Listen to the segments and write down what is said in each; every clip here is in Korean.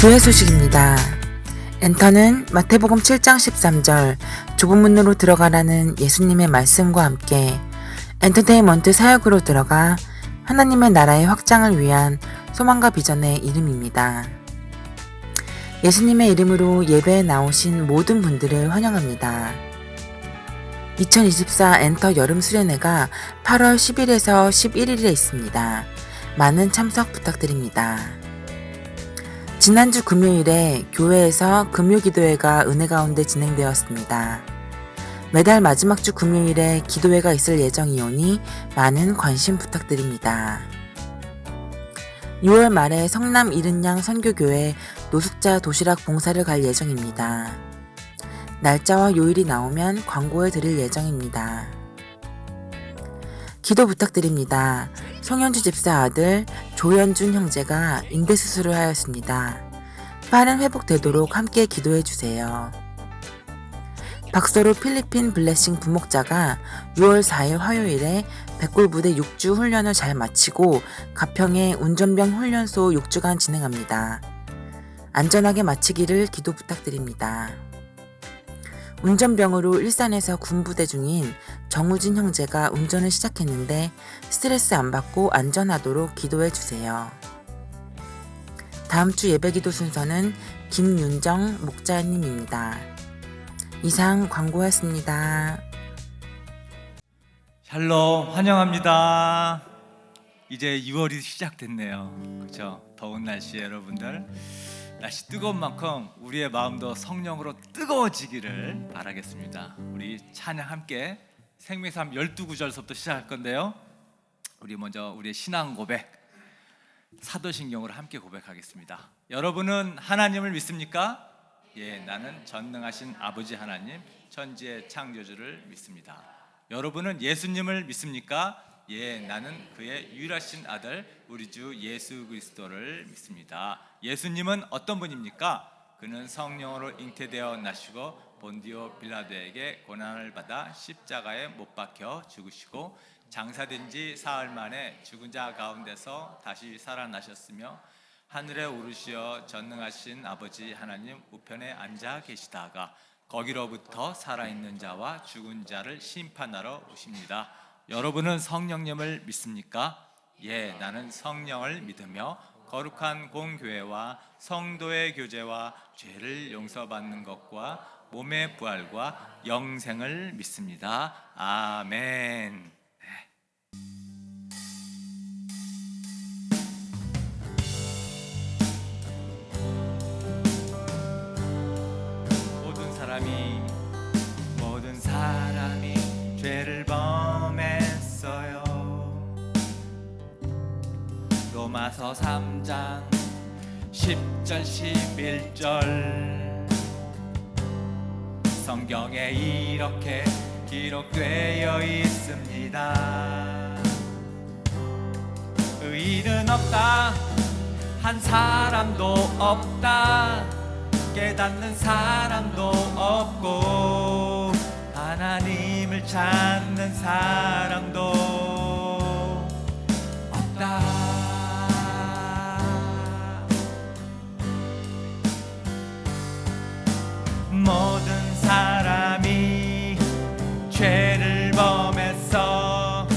교회 소식입니다. 엔터는 마태복음 7장 13절 좁은 문으로 들어가라는 예수님의 말씀과 함께 엔터테인먼트 사역으로 들어가 하나님의 나라의 확장을 위한 소망과 비전의 이름입니다. 예수님의 이름으로 예배에 나오신 모든 분들을 환영합니다. 2024 엔터 여름 수련회가 8월 10일에서 11일에 있습니다. 많은 참석 부탁드립니다. 지난주 금요일에 교회에서 금요기도회가 은혜 가운데 진행되었습니다. 매달 마지막 주 금요일에 기도회가 있을 예정이오니 많은 관심 부탁드립니다. 6월 말에 성남 이른양 선교교회 노숙자 도시락 봉사를 갈 예정입니다. 날짜와 요일이 나오면 광고해 드릴 예정입니다. 기도 부탁드립니다. 송현주 집사 아들 조현준 형제가 인대 수술을 하였습니다. 빠른 회복되도록 함께 기도해 주세요. 박서로 필리핀 블레싱 부목자가 6월 4일 화요일에 백골부대 6주 훈련을 잘 마치고 가평에 운전병 훈련소 6주간 진행합니다. 안전하게 마치기를 기도 부탁드립니다. 운전병으로 일산에서 군부대 중인 정우진 형제가 운전을 시작했는데 스트레스 안 받고 안전하도록 기도해 주세요. 다음 주 예배기도 순서는 김윤정 목자님입니다. 이상 광고였습니다. 샬롬 환영합니다. 이제 6월이 시작됐네요. 그렇죠? 더운 날씨에 여러분들 날씨 뜨거운 만큼 우리의 마음도 성령으로 뜨거워지기를 바라겠습니다. 우리 찬양 함께 생명삶 12구절서부터 시작할 건데요. 우리 먼저 우리의 신앙 고백 사도신경으로 함께 고백하겠습니다. 여러분은 하나님을 믿습니까? 예, 나는 전능하신 아버지 하나님 천지의 창조주를 믿습니다. 여러분은 예수님을 믿습니까? 예, 나는 그의 유일하신 아들 우리 주 예수 그리스도를 믿습니다. 예수님은 어떤 분입니까? 그는 성령으로 잉태되어 나시고 본디오 빌라도에게 고난을 받아 십자가에 못 박혀 죽으시고 장사된 지 사흘 만에 죽은 자 가운데서 다시 살아나셨으며 하늘에 오르시어 전능하신 아버지 하나님 우편에 앉아 계시다가 거기로부터 살아있는 자와 죽은 자를 심판하러 오십니다. 여러분은 성령님을 믿습니까? 예, 나는 성령을 믿으며 거룩한 공교회와 성도의 교제와 죄를 용서받는 것과 몸의 부활과 영생을 믿습니다. 아멘. 모든 사람이 죄를 범했어요. 로마서 3장 10절 11절 성경에 이렇게 기록되어 있습니다. 의인은 없다 한 사람도 없다 깨닫는 사람도 없고 하나님을 찾는 사람도 없다. 모든 사람이 죄를 범했어.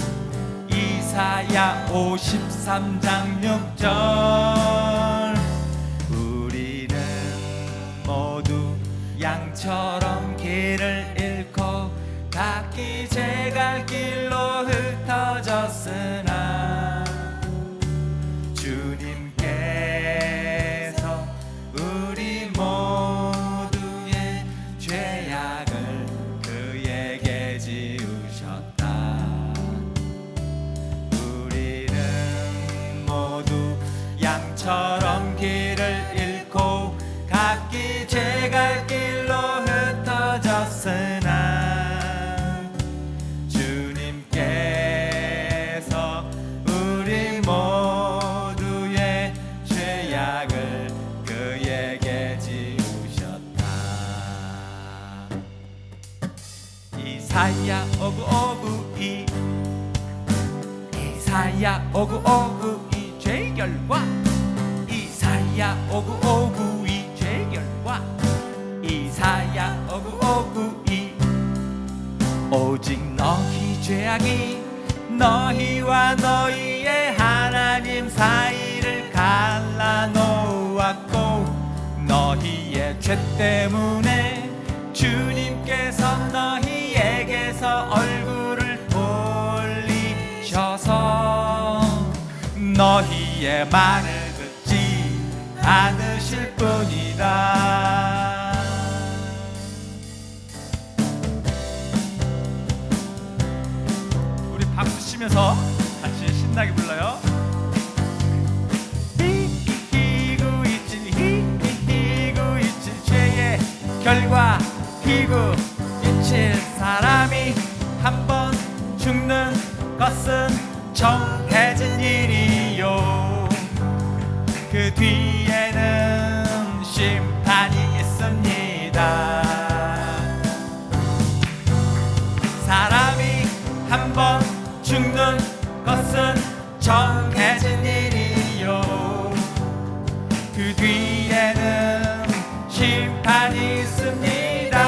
이사야 53장 6절 우리는 모두 양처럼 길을 잃고 각기 제 갈 길로 흩어졌으나 주님께서 우리 모두의 죄악을 그에게 지우셨다. 우리는 모두 양처럼 길을 잃고 각기 제 갈 길로 흩어졌으나 주님께서 우리 모두의 죄악을 그에게 지우셨다. 이사야 5952 이사야 5952 죄결과 이사야 5952 나야 오구오구이 오직 너희 죄악이 너희와 너희의 하나님 사이를 갈라놓았고 너희의 죄 때문에 주님께서 너희에게서 얼굴을 돌리셔서 너희의 말을 듣지 않으실 뿐이다. 우리 박수 치면서 같이 신나게 불러요. 희구 있지 희구 있지 죄의 결과 희구 잊힐 사람이 한 번 죽는 것은 정해진 일이요 그 뒤에는 심판이 있습니다. 사람이 한 번 죽는 것은 정해진 일이요 그 뒤에는 심판이 있습니다.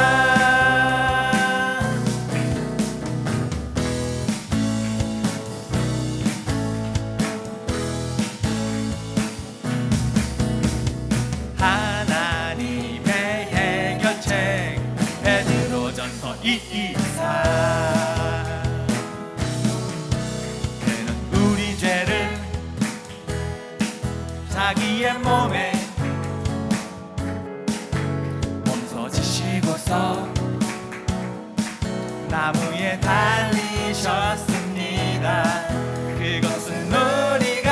하나님의 해결책 베드로전서 2:4 그는 우리 죄를 자기의 몸에 몸소 지시고서 나무에 달리셨습니다. 그것은 우리가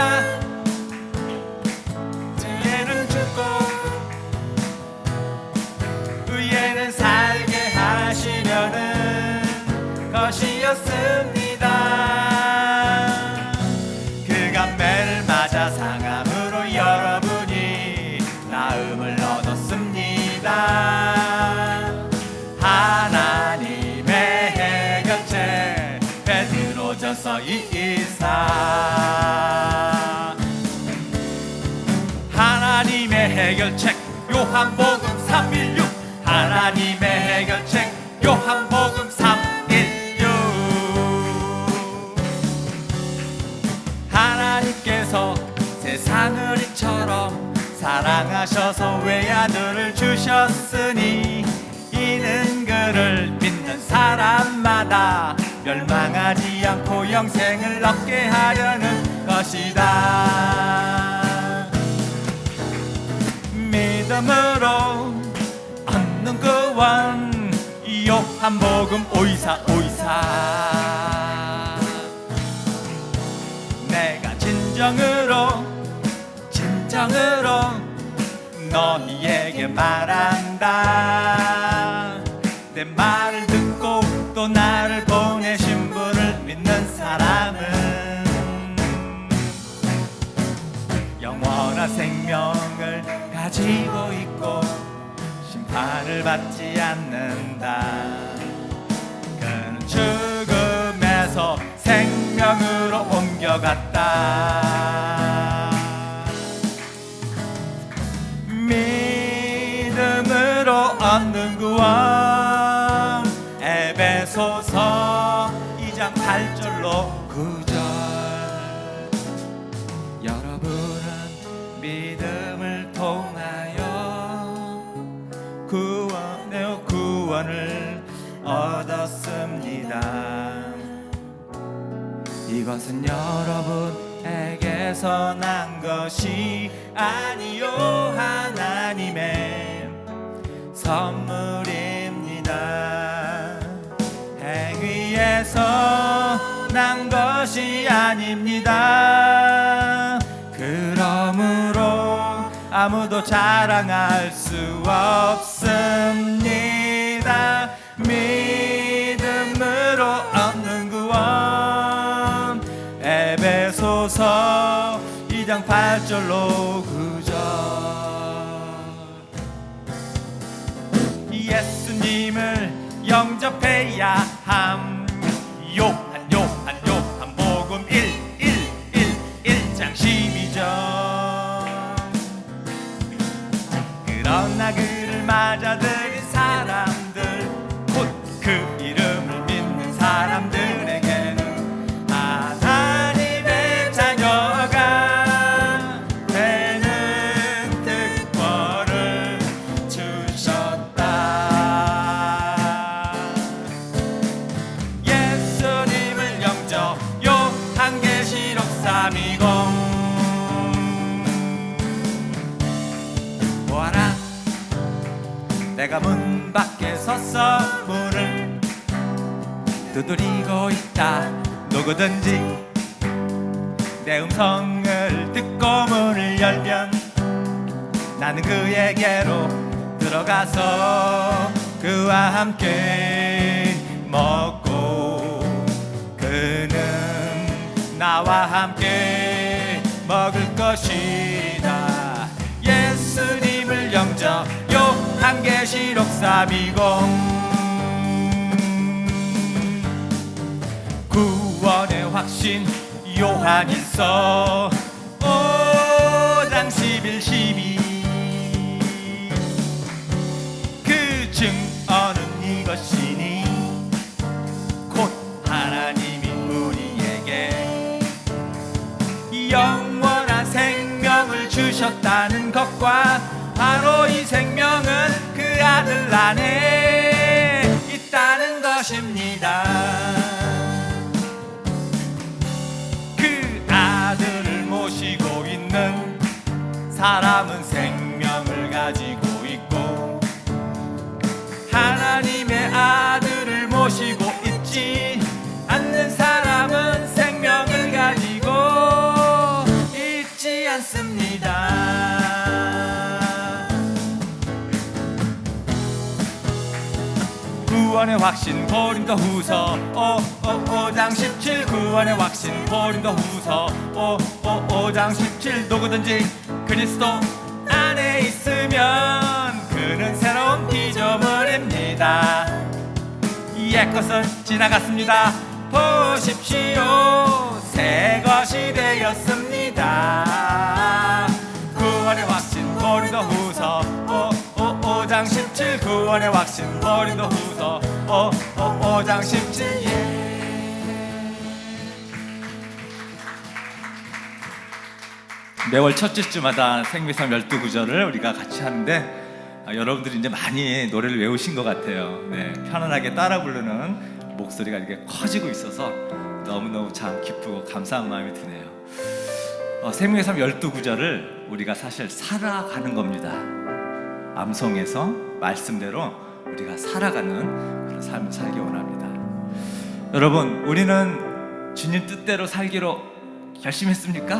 죄는 죽고 의에는 살게 하시려는 것이었습니다. 그가 매를 맞아 상함으로 여러분이 나음을 얻었습니다. 하나님의 해결책 베드로전서 2:4 하나님의 해결책 요한복음 3:16 하나님의 해결책 요한복음 3:16 하나님께서 세상을 이처럼 사랑하셔서 외아들을 주셨으니 이는 그를 믿는 사람마다 멸망하지 않고 영생을 얻게 하려는 것이다. 믿음으로 얻는 구원 요한복음 5:24 내가 진정으로 너희에게 말한다. 내 말을 듣고 또 나를 보내신 분을 믿는 사람은 영원한 생명을 가지고 있고 심판을 받지 않는다. 그는 죽음에서 생명으로 옮겨갔다. 믿음으로 얻는 구원 에베소서 2장 8절로 9절 여러분은 믿음을 통하여 구원을 얻었습니다. 이것은 여러분에게서 난 것이 아니요 하나님의 선물입니다. 행위에서 난 것이 아닙니다. 그러므로 아무도 자랑할 수 없습니다. 믿음으로 얻는 구원 에베소서 2장 8절로 9절 예수님을 영접해야 함. 요한복음 1장 12절 그러나 그를 맞아들인 사람 내가 문 밖에 서서 문을 두드리고 있다. 누구든지 내 음성을 듣고 문을 열면 나는 그에게로 들어가서 그와 함께 먹고 그는 나와 함께 먹을 것이다. 예수님을 영접 요한계시록 3:20 구원의 확신 요한일서 5장 11, 12 그 증언은 이것이니 곧 하나님이 우리에게 영원한 생명을 주셨다는 것과 바로 이 생명은 그 아들 안에 있다는 것입니다. 그 아들을 모시고 있는 사람은 생명을 가지고 있고 하나님의 아들을 모시고 있지 않는 사람은 생명을 가지고 있지 않습니다. 구원의 확신 고린도후서 5장 17 구원의 확신 고린도후서 5장 17 누구든지 그리스도 안에 있으면 그는 새로운 피조물입니다. 옛것은 지나갔습니다. 보십시오 새 것이 되었습니다. 구원의 확신 고린도후서 5장 17 구원의 확신 고린도후서 5장 17 매월 첫째 주마다 생미삼 12구절을 우리가 같이 하는데 여러분들이 이제 많이 노래를 외우신 것 같아요. 네, 편안하게 따라 부르는 목소리가 이렇게 커지고 있어서 너무너무 참 기쁘고 감사한 마음이 드네요. 생명의 삶 12구절을 우리가 사실 살아가는 겁니다. 암송에서 말씀대로 우리가 살아가는 그런 삶을 살기 원합니다. 여러분, 우리는 주님 뜻대로 살기로 결심했습니까?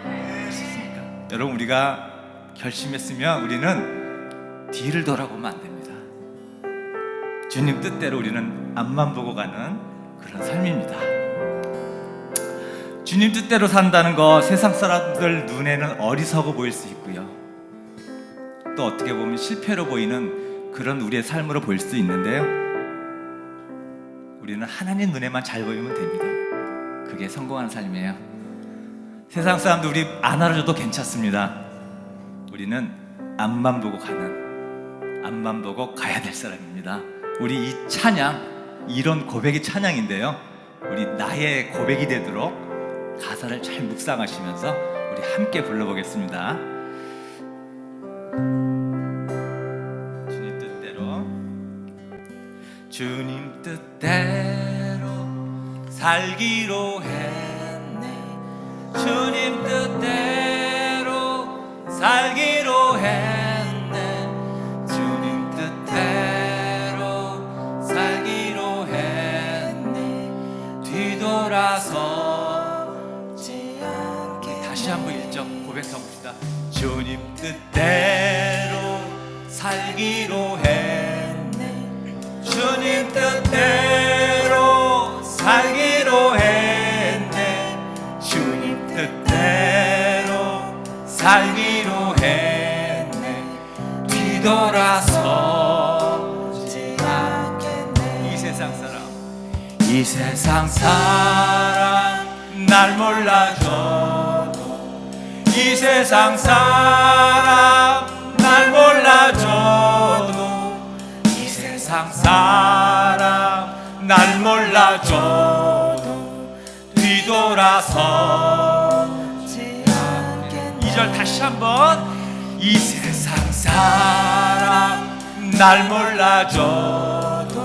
했습니까? 여러분, 우리가 결심했으면 우리는 뒤를 돌아보면 안 됩니다. 주님 뜻대로 우리는 앞만 보고 가는 그런 삶입니다. 주님 뜻대로 산다는 거 세상 사람들 눈에는 어리석어 보일 수 있고요, 또 어떻게 보면 실패로 보이는 그런 우리의 삶으로 보일 수 있는데요, 우리는 하나님 눈에만 잘 보이면 됩니다. 그게 성공한 삶이에요. 세상 사람들 우리 안 알아줘도 괜찮습니다. 우리는 앞만 보고 가는, 앞만 보고 가야 될 사람입니다. 우리 이 찬양, 이런 고백이 찬양인데요, 우리 나의 고백이 되도록 가사를 잘 묵상하시면서 우리 함께 불러보겠습니다. 주님 뜻대로, 주님 뜻대로 살기로 했네. 주님 뜻대로 살기로 했네. 주님 뜻대로 살기로 했네. 뒤돌아서 다시 한번 1절 고백해봅시다. 주님 뜻대로 살기로 했네. 주님 뜻대로 살기로 했네. 주님 뜻대로 살기로 했네. 뒤돌아서지 않겠네. 이 세상 사람, 이 세상 사람 날 몰라줘도, 이 세상 사람 날 몰라줘도, 이 세상 사람 날 몰라줘도 뒤돌아서지 않겠네. 2절 다시 한번. 이 세상 사람 날 몰라줘도,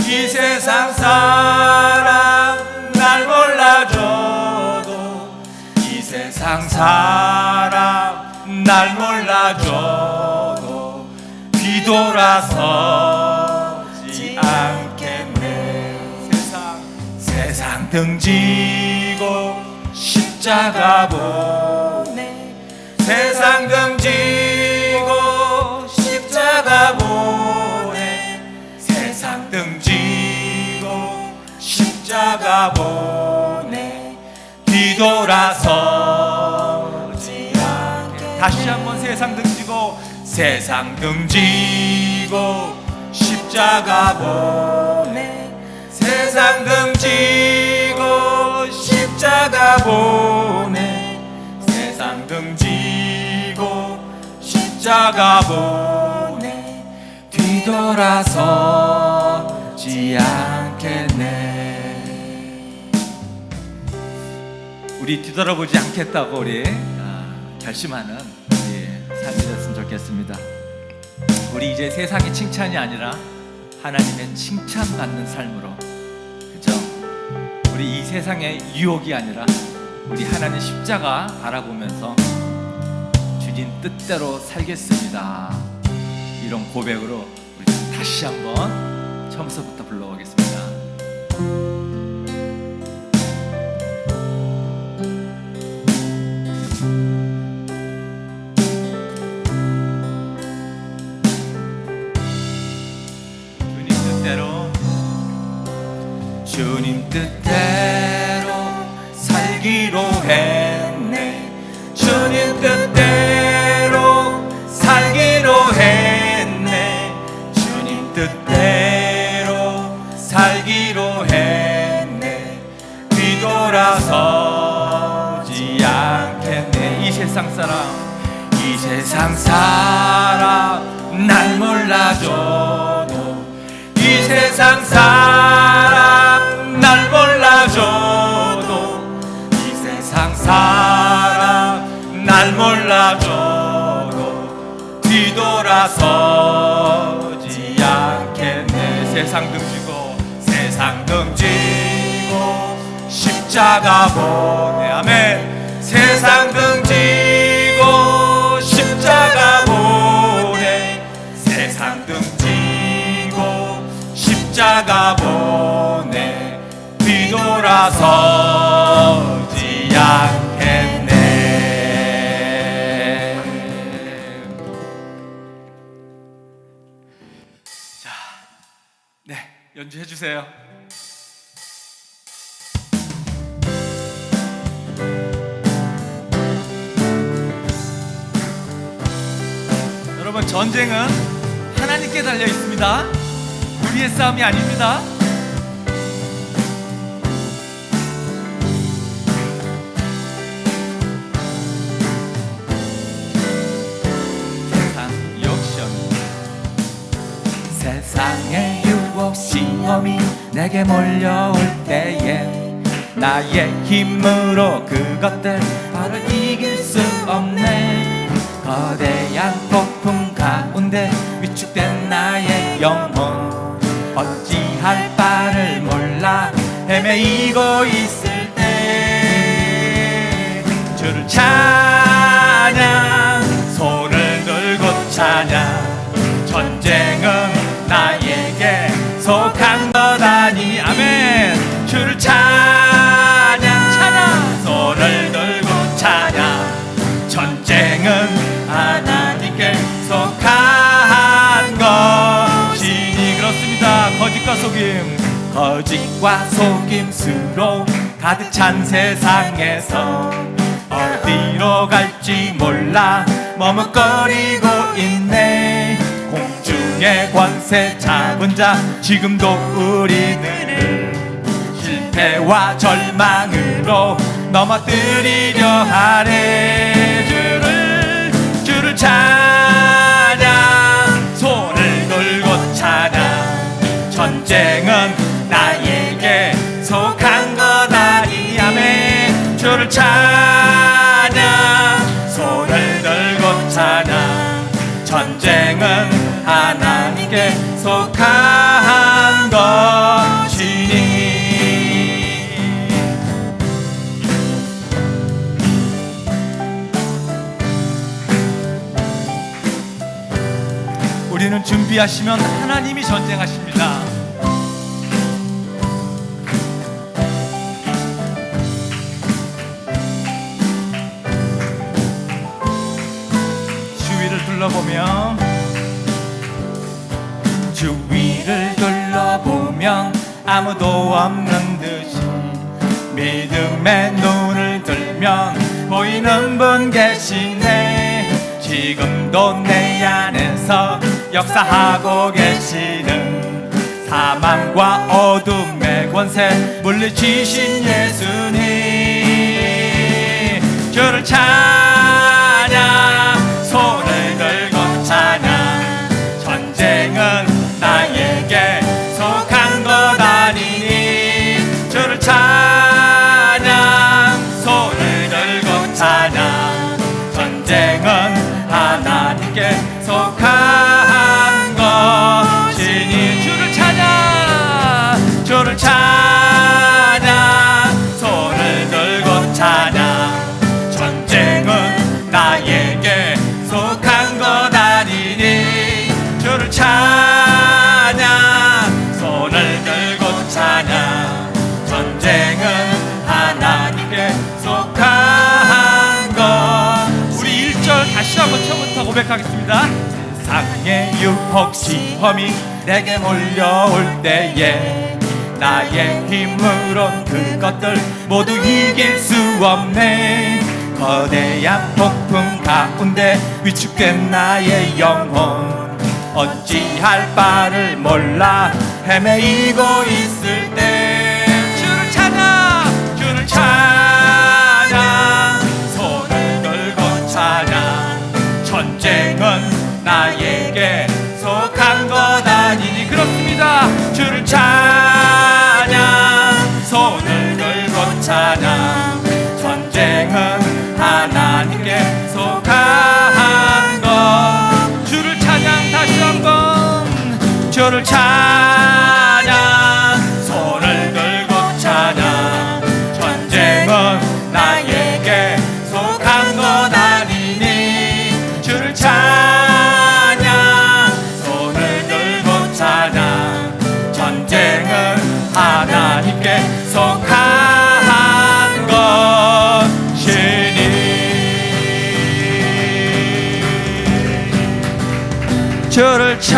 이 세상 사람 날 몰라줘도, 이 세상 사람 날 몰라줘도 뒤돌아서지 않겠네. 세상 등지고 십자가 보네. 세상 등지고 십자가 보네. 세상 등지고 십자가 보네. 뒤돌아서지 않게. 다시 한번 세상 등지고 세상 등지고 십자가 보네. 세상 등지고 십자가 보네. 세상 등지고 십자가 보네. 뒤돌아서지 않겠네. 우리 뒤돌아보지 않겠다고 우리 결심하는 우리 삶이 됐으면 좋겠습니다. 우리 이제 세상의 칭찬이 아니라 하나님의 칭찬받는 삶으로, 그렇죠? 우리 이 세상의 유혹이 아니라 우리 하나님 십자가 바라보면서 주님 뜻대로 살겠습니다. 이런 고백으로 우리 다시 한번 처음부터 불러보겠습니다. 주님 뜻대로 살기로 했네. 주님 뜻대로 살기로 했네. 주님 뜻대로 살기로 했네. 뒤돌아서지 않겠네. 이 세상 사람 날 몰라줘도, 이 세상 사람 날 몰라줘도, 이 세상 사람 날 몰라줘도 뒤돌아서지 않겠네. 세상 등지고 십자가 보네. 아멘. 세상 등지고 십자가 보네. 세상 등지고 십자가 보네. 뒤돌아서지 않겠네. 자, 네, 연주해 주세요. 여러분, 전쟁은 하나님께 달려 있습니다. 우리의 싸움이 아닙니다. 세상 역시험, 세상의 유혹 시험이 내게 몰려올 때에 나의 힘으로 그것들 바로 이길 수 없네. 거대한 폭풍 가운데 위축된 나의 영혼, 어찌할 바를 몰라 헤매이고 있을 때 주를 찬양, 손을 들고 찬양. 전쟁은 나에게 속한 것 아니. 아멘. 주를 찬양, 손을 들고 찬양. 전쟁은 하나님께 속한 것이니. 그렇습니다. 거짓과 속임수로 가득 찬 세상에서 어디로 갈지 몰라 머뭇거리고 있네. 공중의 권세 잡은 자 지금도 우리들을 실패와 절망으로 넘어뜨리려 하네. 주를 찬양, 손을 들고 찬양. 전쟁은 나에게 속한 것 아니야매. 주를 찬양, 손을 들고 찬양. 전쟁은 하나님께 속한 것이니. 우리는 준비하시면 하나님이 전쟁하십니다. 주위를 둘러보면 아무도 없는 듯이 믿음의 눈을 들면 보이는 분 계시네. 지금도 내 안에서 역사하고 계시는 사망과 어둠의 권세 물리치신 예수님, 주를 찬양, 손을 들고 찬양. 전쟁은 나에게 속한 것 아니니 주를 찬양, 손을 들고 찬양. 전쟁은 하나님께 속한 것이니 주를 찬양, 주를 찬양, 손을 들고 찬양. 전쟁은 나에게 속한 것 아니니 주를 찬양, 손을 들고 찬양. 전쟁은 하나님께 속한 것. 우리 1절 다시 한번 처음부터 고백하겠습니다. 세상의 유혹 시험이 내게 몰려올 때에 나의 힘으론 그것들 모두 이길 수 없네. 거대한 폭풍 가운데 위축된 나의 영혼 어찌할 바를 몰라 헤매이고 있을 때 주를 찬양, 주를 찬양, 손을 들고 찬양. 전쟁은 나에게 속한 것 아니니 그렇습니다. 주를 찬양, 손을 들고 찬양. 전쟁은 하나님께 속한 것. 주를 찬양, 다시 한번 주를 찬양, 손을 들고 찬양. 전쟁은 나에게 속한 것 아니니 주를 찬양, 손을 들고 찬양. 전쟁은 하나님께 속한 것이니 주를 찬양,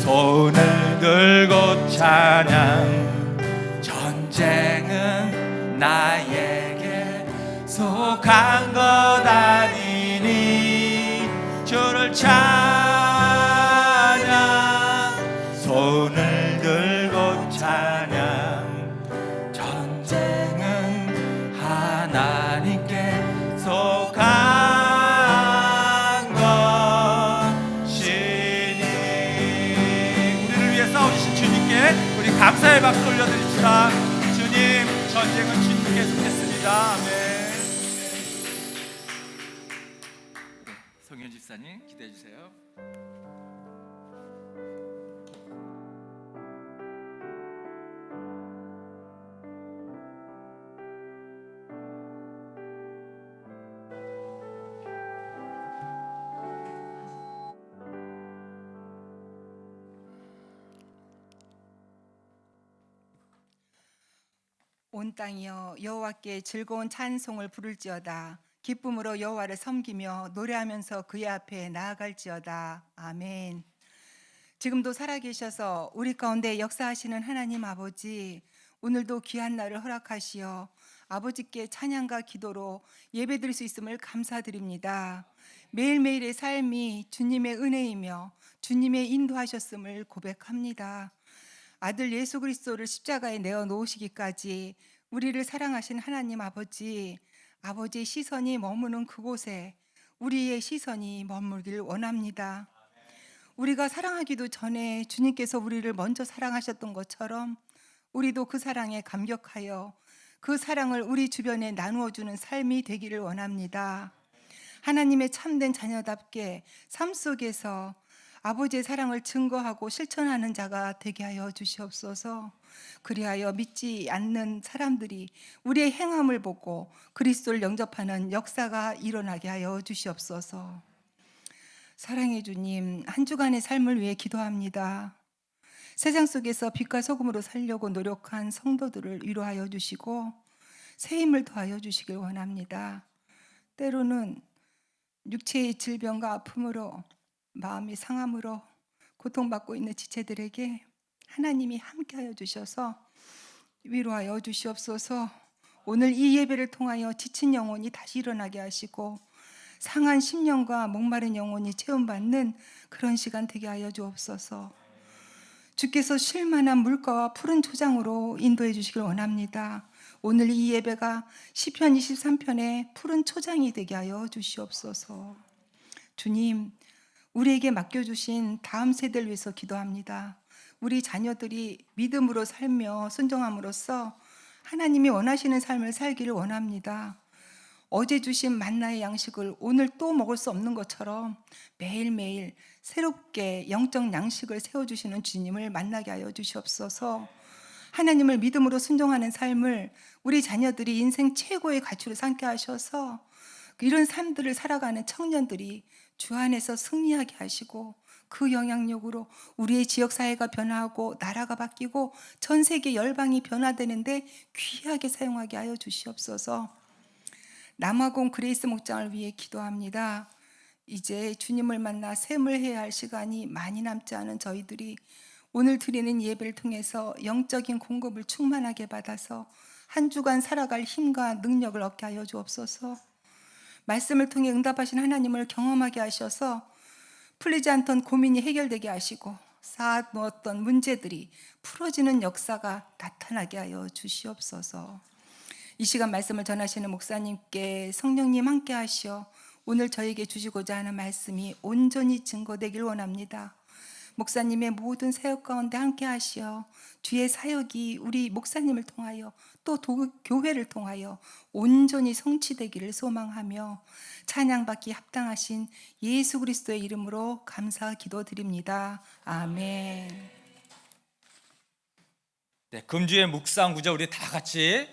손을 들고 찬양. 전쟁은 나에게 속한 것 아니니 주를 찬양, 손을 들고 찬양. 전쟁은 하나님께 속한 것이니. 우리를 위해 싸우신 주님께 우리 감사의 박수 올려드립시다. 주님, 전쟁은 주님께 속했습니다. 아멘. 성현 집사님 기대해 주세요. 온 땅이여 여호와께 즐거운 찬송을 부를지어다. 기쁨으로 여호와를 섬기며 노래하면서 그의 앞에 나아갈지어다. 아멘. 지금도 살아계셔서 우리 가운데 역사하시는 하나님 아버지, 오늘도 귀한 날을 허락하시어 아버지께 찬양과 기도로 예배드릴 수 있음을 감사드립니다. 매일매일의 삶이 주님의 은혜이며 주님의 인도하셨음을 고백합니다. 아들 예수 그리스도를 십자가에 내어 놓으시기까지 우리를 사랑하신 하나님 아버지, 아버지의 시선이 머무는 그곳에 우리의 시선이 머물길 원합니다. 우리가 사랑하기도 전에 주님께서 우리를 먼저 사랑하셨던 것처럼 우리도 그 사랑에 감격하여 그 사랑을 우리 주변에 나누어주는 삶이 되기를 원합니다. 하나님의 참된 자녀답게 삶 속에서 아버지의 사랑을 증거하고 실천하는 자가 되게 하여 주시옵소서. 그리하여 믿지 않는 사람들이 우리의 행함을 보고 그리스도를 영접하는 역사가 일어나게 하여 주시옵소서. 사랑해 주님, 한 주간의 삶을 위해 기도합니다. 세상 속에서 빛과 소금으로 살려고 노력한 성도들을 위로하여 주시고 새 힘을 더하여 주시길 원합니다. 때로는 육체의 질병과 아픔으로 마음이 상함으로 고통받고 있는 지체들에게 하나님이 함께하여 주셔서 위로하여 주시옵소서. 오늘 이 예배를 통하여 지친 영혼이 다시 일어나게 하시고 상한 심령과 목마른 영혼이 체험받는 그런 시간 되게 하여 주옵소서. 주께서 쉴만한 물가와 푸른 초장으로 인도해 주시길 원합니다. 오늘 이 예배가 시편 23편의 푸른 초장이 되게 하여 주시옵소서. 주님, 우리에게 맡겨주신 다음 세대를 위해서 기도합니다. 우리 자녀들이 믿음으로 살며 순종함으로써 하나님이 원하시는 삶을 살기를 원합니다. 어제 주신 만나의 양식을 오늘 또 먹을 수 없는 것처럼 매일매일 새롭게 영적 양식을 세워주시는 주님을 만나게 하여 주시옵소서. 하나님을 믿음으로 순종하는 삶을 우리 자녀들이 인생 최고의 가치로 삼게 하셔서 이런 삶들을 살아가는 청년들이 주 안에서 승리하게 하시고 그 영향력으로 우리의 지역사회가 변화하고 나라가 바뀌고 전 세계 열방이 변화되는데 귀하게 사용하게 하여 주시옵소서. 남아공 그레이스 목장을 위해 기도합니다. 이제 주님을 만나 샘을 해야 할 시간이 많이 남지 않은 저희들이 오늘 드리는 예배를 통해서 영적인 공급을 충만하게 받아서 한 주간 살아갈 힘과 능력을 얻게 하여 주옵소서. 말씀을 통해 응답하신 하나님을 경험하게 하셔서 풀리지 않던 고민이 해결되게 하시고 쌓아놓았던 문제들이 풀어지는 역사가 나타나게 하여 주시옵소서. 이 시간 말씀을 전하시는 목사님께 성령님 함께 하시어 오늘 저에게 주시고자 하는 말씀이 온전히 증거되길 원합니다. 목사님의 모든 사역 가운데 함께 하시어 주의 사역이 우리 목사님을 통하여 또 교회를 통하여 온전히 성취되기를 소망하며 찬양받기 합당하신 예수 그리스도의 이름으로 감사 기도드립니다. 아멘. 네, 금주의 묵상 구절 우리 다 같이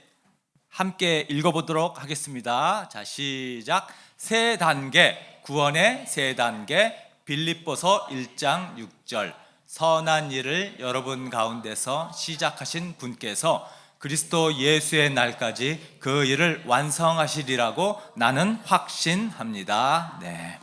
함께 읽어보도록 하겠습니다. 자, 시작. 세 단계, 구원의 세 단계, 빌립보서 1장 6절. 선한 일을 여러분 가운데서 시작하신 분께서 그리스도 예수의 날까지 그 일을 완성하시리라고 나는 확신합니다. 네,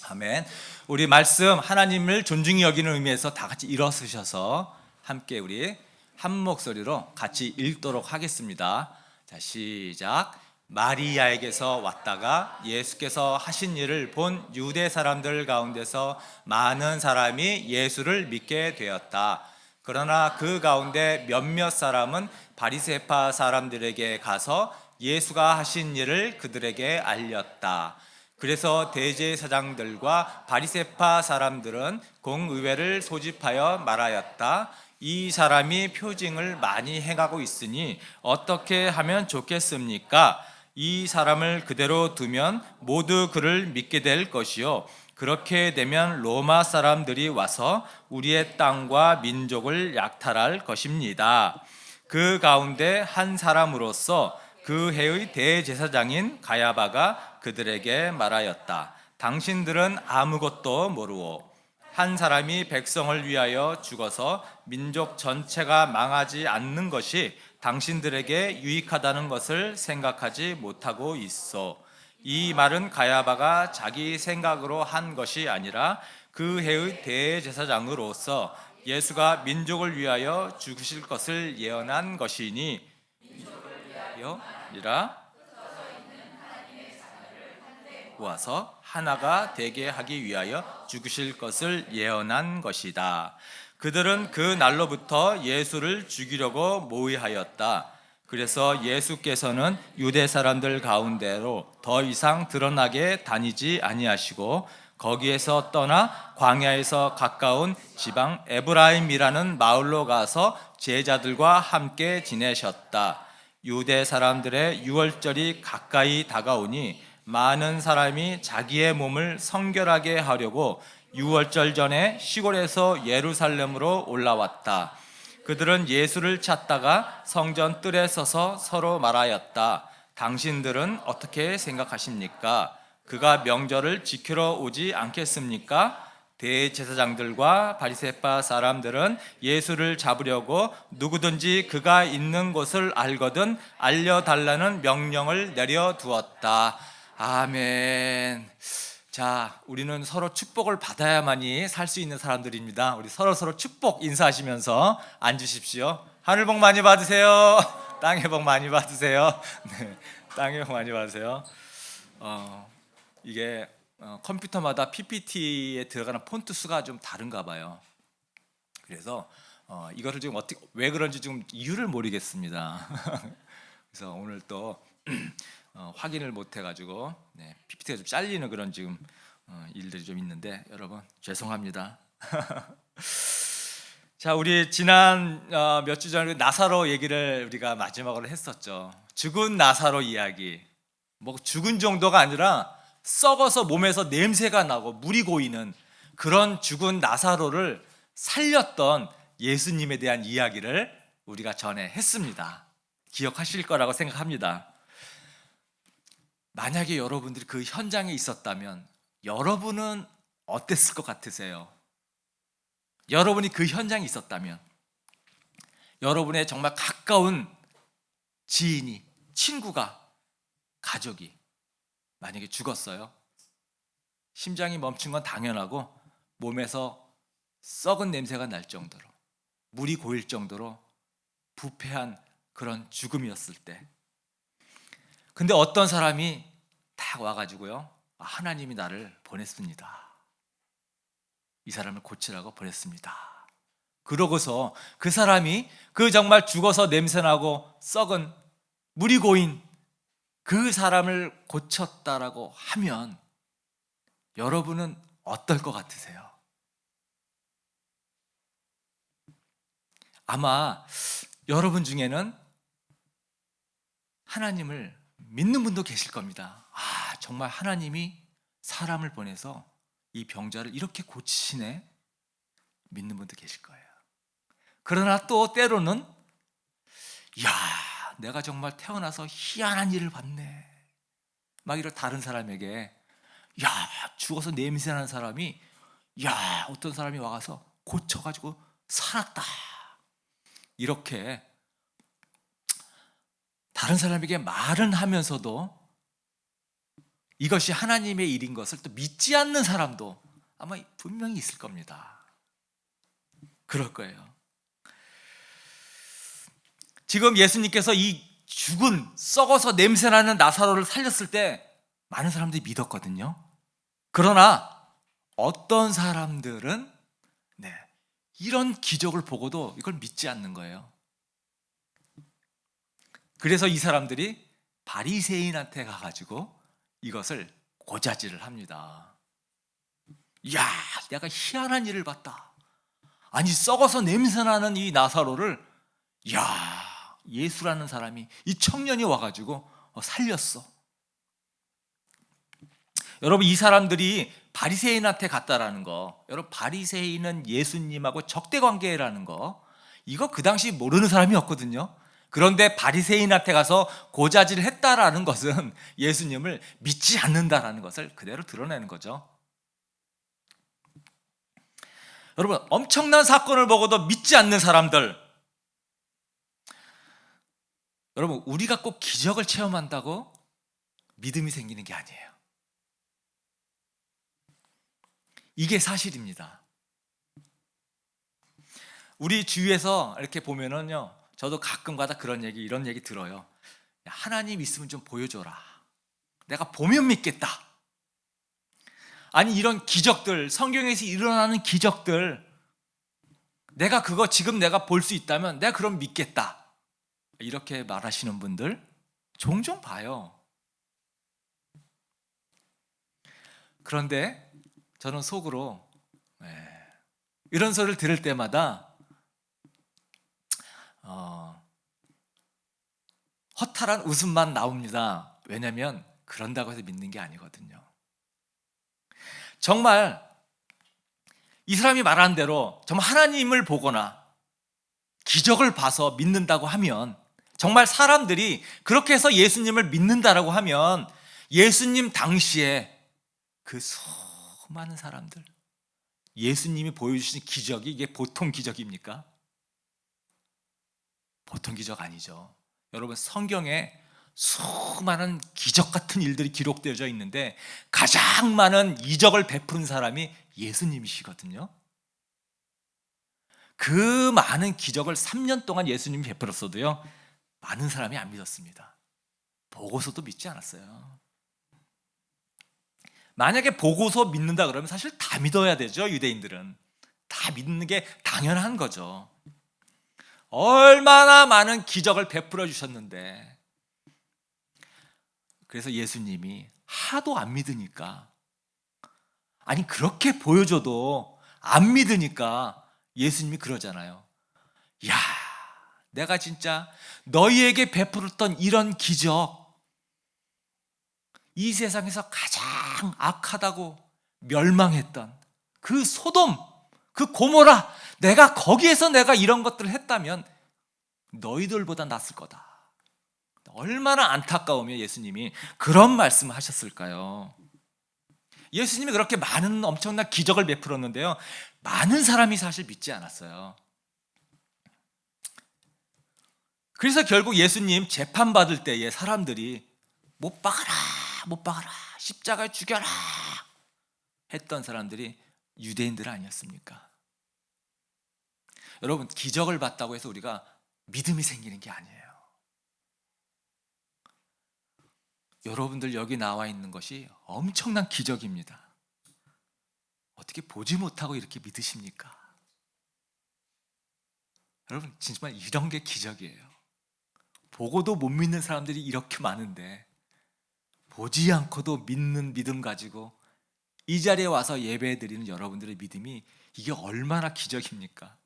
아멘. 우리 말씀 하나님을 존중히 여기는 의미에서 다 같이 일어서셔서 함께 우리 한 목소리로 같이 읽도록 하겠습니다. 자, 시작. 마리아에게서 왔다가 예수께서 하신 일을 본 유대 사람들 가운데서 많은 사람이 예수를 믿게 되었다. 그러나 그 가운데 몇몇 사람은 바리새파 사람들에게 가서 예수가 하신 일을 그들에게 알렸다. 그래서 대제사장들과 바리새파 사람들은 공의회를 소집하여 말하였다. 이 사람이 표징을 많이 행하고 있으니 어떻게 하면 좋겠습니까? 이 사람을 그대로 두면 모두 그를 믿게 될 것이요, 그렇게 되면 로마 사람들이 와서 우리의 땅과 민족을 약탈할 것입니다. 그 가운데 한 사람으로서 그 해의 대제사장인 가야바가 그들에게 말하였다. 당신들은 아무것도 모르오. 한 사람이 백성을 위하여 죽어서 민족 전체가 망하지 않는 것이 당신들에게 유익하다는 것을 생각하지 못하고 있어. 이 말은 가야바가 자기 생각으로 한 것이 아니라 그 해의 대제사장으로서 예수가 민족을 위하여 죽으실 것을 예언한 것이니 이라 모아서 하나가 되게 하기 위하여 죽으실 것을 예언한 것이다. 그들은 그 날로부터 예수를 죽이려고 모의하였다. 그래서 예수께서는 유대 사람들 가운데로 더 이상 드러나게 다니지 아니하시고 거기에서 떠나 광야에서 가까운 지방 에브라임이라는 마을로 가서 제자들과 함께 지내셨다. 유대 사람들의 유월절이 가까이 다가오니 많은 사람이 자기의 몸을 성결하게 하려고 유월절 전에 시골에서 예루살렘으로 올라왔다. 그들은 예수를 찾다가 성전 뜰에 서서 서로 말하였다. 당신들은 어떻게 생각하십니까? 그가 명절을 지키러 오지 않겠습니까? 대제사장들과 바리새파 사람들은 예수를 잡으려고 누구든지 그가 있는 곳을 알거든 알려달라는 명령을 내려두었다. 아멘. 자, 우리는 서로 축복을 받아야만이 살 수 있는 사람들입니다. 우리 서로 축복 인사하시면서 앉으십시오. 하늘 복 많이 받으세요. 땅의 복 많이 받으세요. 네, 땅의 복 많이 받으세요. 이게 컴퓨터마다 PPT에 들어가는 폰트 수가 좀 다른가 봐요. 그래서 이거를 지금 어떻게 왜 그런지 좀 이유를 모르겠습니다. 그래서 오늘 또 확인을 못 해가지고 PPT가 좀 잘리는 그런 지금 일들이 좀 있는데 여러분 죄송합니다. 자, 우리 지난 몇 주 전에 나사로 얘기를 우리가 마지막으로 했었죠. 죽은 나사로 이야기. 뭐 죽은 정도가 아니라 썩어서 몸에서 냄새가 나고 물이 고이는 그런 죽은 나사로를 살렸던 예수님에 대한 이야기를 우리가 전에 했습니다. 기억하실 거라고 생각합니다. 만약에 여러분들이 그 현장에 있었다면 여러분은 어땠을 것 같으세요? 여러분이 그 현장에 있었다면 여러분의 정말 가까운 지인이, 친구가, 가족이 만약에 죽었어요. 심장이 멈춘 건 당연하고 몸에서 썩은 냄새가 날 정도로 물이 고일 정도로 부패한 그런 죽음이었을 때, 근데 어떤 사람이 딱 와가지고요, 하나님이 나를 보냈습니다. 이 사람을 고치라고 보냈습니다. 그러고서 그 사람이 그 정말 죽어서 냄새나고 썩은 물이 고인 그 사람을 고쳤다라고 하면 여러분은 어떨 것 같으세요? 아마 여러분 중에는 하나님을 믿는 분도 계실 겁니다. 정말 하나님이 사람을 보내서 이 병자를 이렇게 고치시네, 믿는 분도 계실 거예요. 그러나 또 때로는 내가 정말 태어나서 희한한 일을 봤네, 막 이런 다른 사람에게 죽어서 냄새나는 사람이 어떤 사람이 와서 고쳐가지고 살았다, 이렇게 다른 사람에게 말은 하면서도 이것이 하나님의 일인 것을 또 믿지 않는 사람도 아마 분명히 있을 겁니다. 그럴 거예요. 지금 예수님께서 이 죽은 썩어서 냄새나는 나사로를 살렸을 때 많은 사람들이 믿었거든요. 그러나 어떤 사람들은 이런 기적을 보고도 이걸 믿지 않는 거예요. 그래서 이 사람들이 바리새인한테 가가지고 이것을 고자질을 합니다. 내가 희한한 일을 봤다. 아니, 썩어서 냄새나는 이 나사로를 예수라는 사람이, 이 청년이 와가지고 살렸어. 여러분, 이 사람들이 바리새인한테 갔다라는 거, 여러분, 바리새인은 예수님하고 적대관계라는 거, 이거 그 당시 모르는 사람이 없거든요. 그런데 바리새인한테 가서 고자질을 했다라는 것은 예수님을 믿지 않는다라는 것을 그대로 드러내는 거죠. 여러분, 엄청난 사건을 보고도 믿지 않는 사람들, 여러분, 우리가 꼭 기적을 체험한다고 믿음이 생기는 게 아니에요. 이게 사실입니다. 우리 주위에서 이렇게 보면은요, 저도 가끔가다 이런 얘기 들어요. 하나님 있으면 좀 보여줘라. 내가 보면 믿겠다. 아니, 이런 기적들, 성경에서 일어나는 기적들, 내가 그거 지금 내가 볼 수 있다면 내가 그럼 믿겠다. 이렇게 말하시는 분들 종종 봐요. 그런데 저는 속으로 이런 소리를 들을 때마다 허탈한 웃음만 나옵니다. 왜냐하면 그런다고 해서 믿는 게 아니거든요. 정말 이 사람이 말한 대로 정말 하나님을 보거나 기적을 봐서 믿는다고 하면, 정말 사람들이 그렇게 해서 예수님을 믿는다라고 하면 예수님 당시에 그 수많은 사람들, 예수님이 보여주신 기적이 이게 보통 기적입니까? 보통 기적 아니죠. 여러분, 성경에 수많은 기적 같은 일들이 기록되어져 있는데 가장 많은 이적을 베푸는 사람이 예수님이시거든요. 그 많은 기적을 3년 동안 예수님이 베풀었어도요, 많은 사람이 안 믿었습니다. 보고서도 믿지 않았어요. 만약에 보고서 믿는다 그러면 사실 다 믿어야 되죠. 유대인들은 다 믿는 게 당연한 거죠. 얼마나 많은 기적을 베풀어 주셨는데, 그래서 예수님이 하도 안 믿으니까, 아니 그렇게 보여줘도 안 믿으니까 예수님이 그러잖아요. 야, 내가 진짜 너희에게 베풀었던 이런 기적, 이 세상에서 가장 악하다고 멸망했던 그 소돔, 그 고모라, 내가 거기에서 내가 이런 것들을 했다면 너희들보다 낫을 거다. 얼마나 안타까우면 예수님이 그런 말씀을 하셨을까요? 예수님이 그렇게 많은 엄청난 기적을 베풀었는데요, 많은 사람이 사실 믿지 않았어요. 그래서 결국 예수님 재판받을 때에 사람들이 못 박아라, 못 박아라, 십자가에 죽여라 했던 사람들이 유대인들 아니었습니까? 여러분, 기적을 봤다고 해서 우리가 믿음이 생기는 게 아니에요. 여러분들 여기 나와 있는 것이 엄청난 기적입니다. 어떻게 보지 못하고 이렇게 믿으십니까? 여러분, 정말 이런 게 기적이에요. 보고도 못 믿는 사람들이 이렇게 많은데 보지 않고도 믿는 믿음 가지고 이 자리에 와서 예배 드리는 여러분들의 믿음이 이게 얼마나 기적입니까?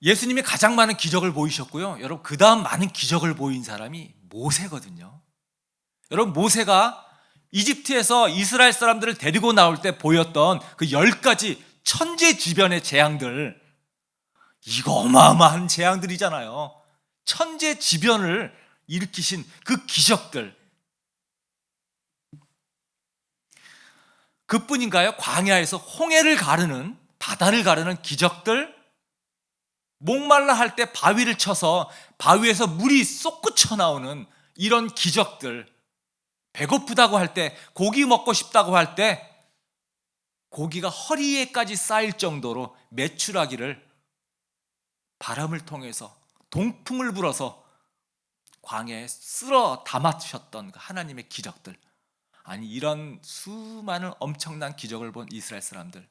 예수님이 가장 많은 기적을 보이셨고요, 여러분 그 다음 많은 기적을 보인 사람이 모세거든요. 여러분, 모세가 이집트에서 이스라엘 사람들을 데리고 나올 때 보였던 그 10가지 천재지변의 재앙들, 이거 어마어마한 재앙들이잖아요. 천재지변을 일으키신 그 기적들, 그뿐인가요? 광야에서 홍해를 가르는, 바다를 가르는 기적들, 목말라 할 때 바위를 쳐서 바위에서 물이 솟구쳐 나오는 이런 기적들, 배고프다고 할 때, 고기 먹고 싶다고 할 때 고기가 허리에까지 쌓일 정도로 메추라기를 바람을 통해서 동풍을 불어서 광야에 쓸어 담아주셨던 그 하나님의 기적들, 아니 이런 수많은 엄청난 기적을 본 이스라엘 사람들,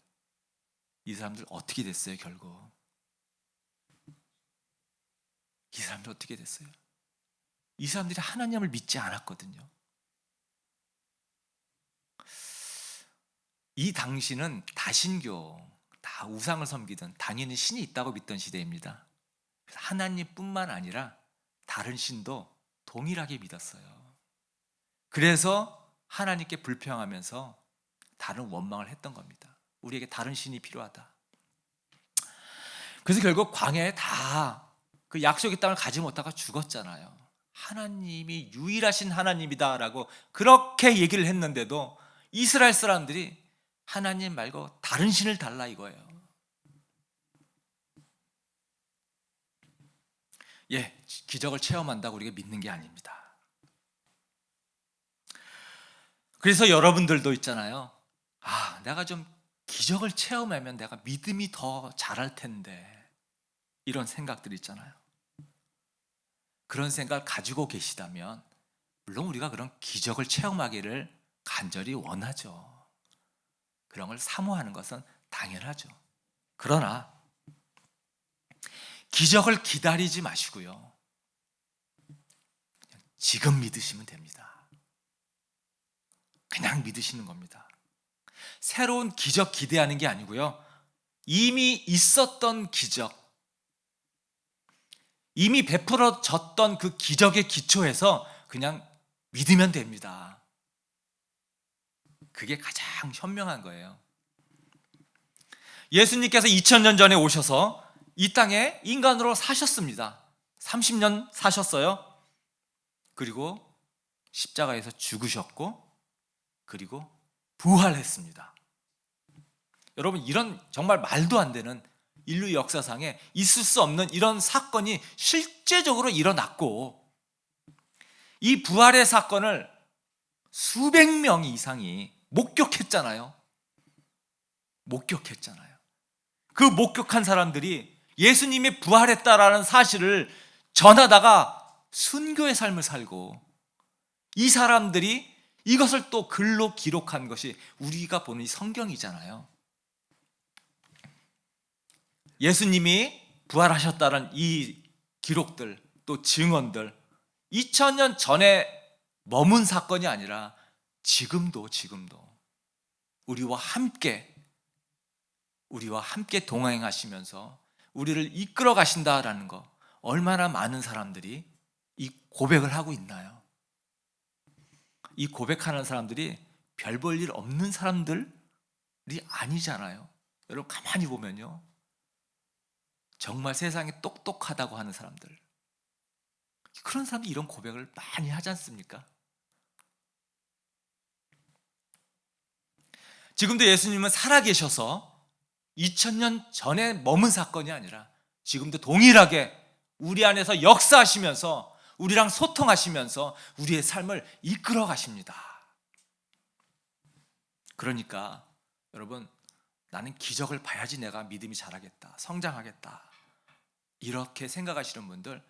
이 사람들 어떻게 됐어요? 결국 이 사람들 어떻게 됐어요? 이 사람들이 하나님을 믿지 않았거든요. 이 당시는 다신교, 다 우상을 섬기던, 당연히 신이 있다고 믿던 시대입니다. 하나님뿐만 아니라 다른 신도 동일하게 믿었어요. 그래서 하나님께 불평하면서 다른 원망을 했던 겁니다. 우리에게 다른 신이 필요하다. 그래서 결국 광야에 다 그 약속의 땅을 가지 못하고 죽었잖아요. 하나님이 유일하신 하나님이다라고 그렇게 얘기를 했는데도 이스라엘 사람들이 하나님 말고 다른 신을 달라 이거예요. 예, 기적을 체험한다고 우리가 믿는 게 아닙니다. 그래서 여러분들도 있잖아요. 아, 내가 좀 기적을 체험하면 내가 믿음이 더 자랄 텐데, 이런 생각들 있잖아요. 그런 생각을 가지고 계시다면 물론 우리가 그런 기적을 체험하기를 간절히 원하죠. 그런 걸 사모하는 것은 당연하죠. 그러나 기적을 기다리지 마시고요, 지금 믿으시면 됩니다. 그냥 믿으시는 겁니다. 새로운 기적 기대하는 게 아니고요, 이미 있었던 기적, 이미 베풀어졌던 그 기적의 기초에서 그냥 믿으면 됩니다. 그게 가장 현명한 거예요. 예수님께서 2000년 전에 오셔서 이 땅에 인간으로 사셨습니다. 30년 사셨어요. 그리고 십자가에서 죽으셨고 그리고 부활했습니다. 여러분, 이런 정말 말도 안 되는 인류 역사상에 있을 수 없는 이런 사건이 실제적으로 일어났고, 이 부활의 사건을 수백 명 이상이 목격했잖아요. 그 목격한 사람들이 예수님이 부활했다라는 사실을 전하다가 순교의 삶을 살고, 이 사람들이 이것을 또 글로 기록한 것이 우리가 보는 이 성경이잖아요. 예수님이 부활하셨다는 이 기록들, 또 증언들, 2000년 전에 머문 사건이 아니라 지금도 우리와 함께 동행하시면서 우리를 이끌어 가신다라는 거, 얼마나 많은 사람들이 이 고백을 하고 있나요? 이 고백하는 사람들이 별 볼 일 없는 사람들이 아니잖아요. 여러분, 가만히 보면요, 정말 세상에 똑똑하다고 하는 사람들, 그런 사람들이 이런 고백을 많이 하지 않습니까? 지금도 예수님은 살아계셔서 2000년 전에 머문 사건이 아니라 지금도 동일하게 우리 안에서 역사하시면서 우리랑 소통하시면서 우리의 삶을 이끌어 가십니다. 그러니까 여러분, 나는 기적을 봐야지 내가 믿음이 자라겠다, 성장하겠다, 이렇게 생각하시는 분들,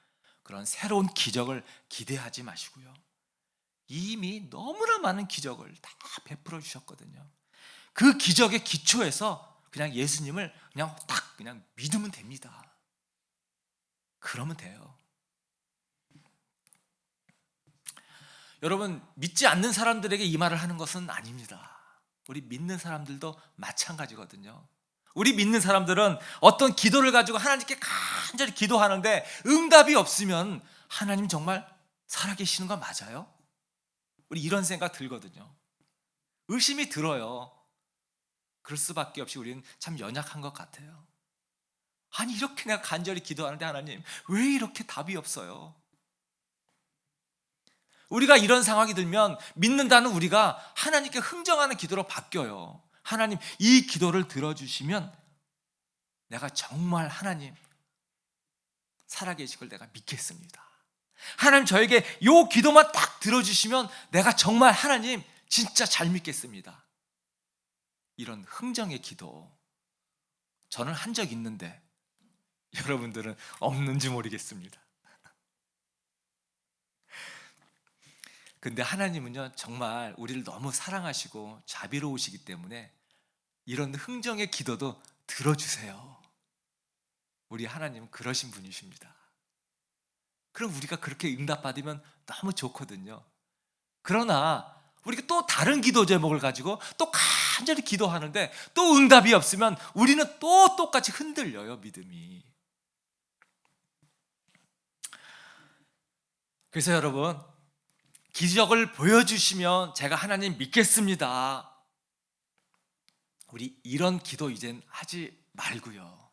그런 새로운 기적을 기대하지 마시고요, 이미 너무나 많은 기적을 다 베풀어 주셨거든요. 그 기적의 기초에서 그냥 예수님을 그냥 믿으면 됩니다. 그러면 돼요. 여러분, 믿지 않는 사람들에게 이 말을 하는 것은 아닙니다. 우리 믿는 사람들도 마찬가지거든요. 우리 믿는 사람들은 어떤 기도를 가지고 하나님께 간절히 기도하는데 응답이 없으면 하나님 정말 살아계시는 거 맞아요? 우리 이런 생각 들거든요. 의심이 들어요. 그럴 수밖에 없이 우리는 참 연약한 것 같아요. 아니, 이렇게 내가 간절히 기도하는데 하나님 왜 이렇게 답이 없어요? 우리가 이런 상황이 들면 믿는다는 우리가 하나님께 흥정하는 기도로 바뀌어요. 하나님, 이 기도를 들어주시면 내가 정말 하나님 살아계신 걸 내가 믿겠습니다. 하나님, 저에게 이 기도만 딱 들어주시면 내가 정말 하나님 진짜 잘 믿겠습니다. 이런 흥정의 기도 저는 한 적 있는데 여러분들은 없는지 모르겠습니다. 근데 하나님은요, 정말 우리를 너무 사랑하시고 자비로우시기 때문에 이런 흥정의 기도도 들어주세요. 우리 하나님은 그러신 분이십니다. 그럼 우리가 그렇게 응답받으면 너무 좋거든요. 그러나 우리가 또 다른 기도 제목을 가지고 또 간절히 기도하는데 또 응답이 없으면 우리는 또 똑같이 흔들려요, 믿음이. 그래서 여러분, 기적을 보여주시면 제가 하나님 믿겠습니다, 우리 이런 기도 이젠 하지 말고요,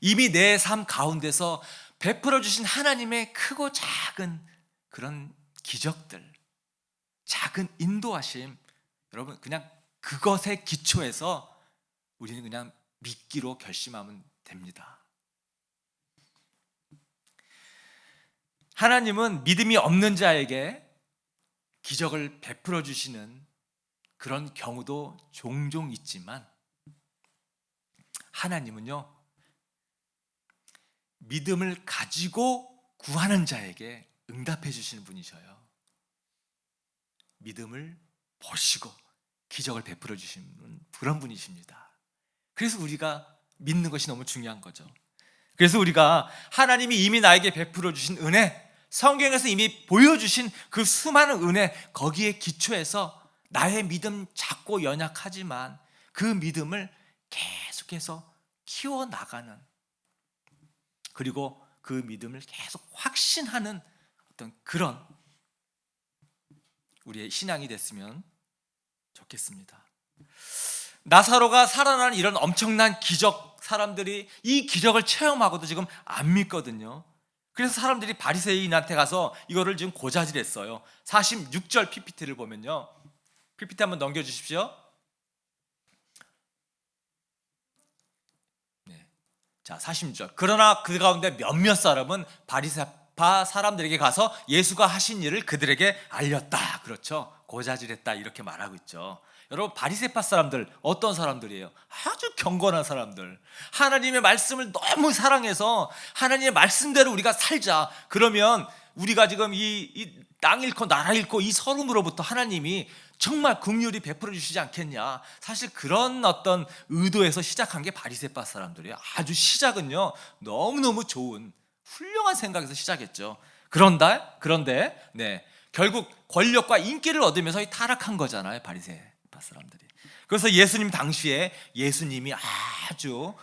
이미 내 삶 가운데서 베풀어 주신 하나님의 크고 작은 그런 기적들, 작은 인도하심, 여러분 그냥 그것의 기초에서 우리는 그냥 믿기로 결심하면 됩니다. 하나님은 믿음이 없는 자에게 기적을 베풀어 주시는 그런 경우도 종종 있지만, 하나님은요, 믿음을 가지고 구하는 자에게 응답해 주시는 분이셔요. 믿음을 보시고 기적을 베풀어 주시는 그런 분이십니다. 그래서 우리가 믿는 것이 너무 중요한 거죠. 그래서 우리가 하나님이 이미 나에게 베풀어 주신 은혜, 성경에서 이미 보여주신 그 수많은 은혜, 거기에 기초해서 나의 믿음 작고 연약하지만 그 믿음을 계속해서 키워나가는, 그리고 그 믿음을 계속 확신하는 어떤 그런 우리의 신앙이 됐으면 좋겠습니다. 나사로가 살아나는 이런 엄청난 기적, 사람들이 이 기적을 체험하고도 지금 안 믿거든요. 그래서 사람들이 바리새인한테 가서 이거를 지금 고자질했어요. 46절 PPT를 보면요. PPT 한번 넘겨주십시오. 네. 자, 46절. 그러나 그 가운데 몇몇 사람은 바리새파 사람들에게 가서 예수가 하신 일을 그들에게 알렸다. 그렇죠. 고자질했다 이렇게 말하고 있죠. 여러분, 바리새파 사람들 어떤 사람들이에요? 아주 경건한 사람들. 하나님의 말씀을 너무 사랑해서 하나님의 말씀대로 우리가 살자. 그러면 우리가 지금 이 땅 잃고 나라 잃고 이 서름으로부터 하나님이 정말 긍휼히 베풀어 주시지 않겠냐. 사실 그런 어떤 의도에서 시작한 게 바리새파 사람들이에요. 아주 시작은요, 너무너무 좋은 훌륭한 생각에서 시작했죠. 그런데 네, 결국 권력과 인기를 얻으면서 타락한 거잖아요, 바리새파 사람들이. 그래서 예수님 당시에 예수님이 아주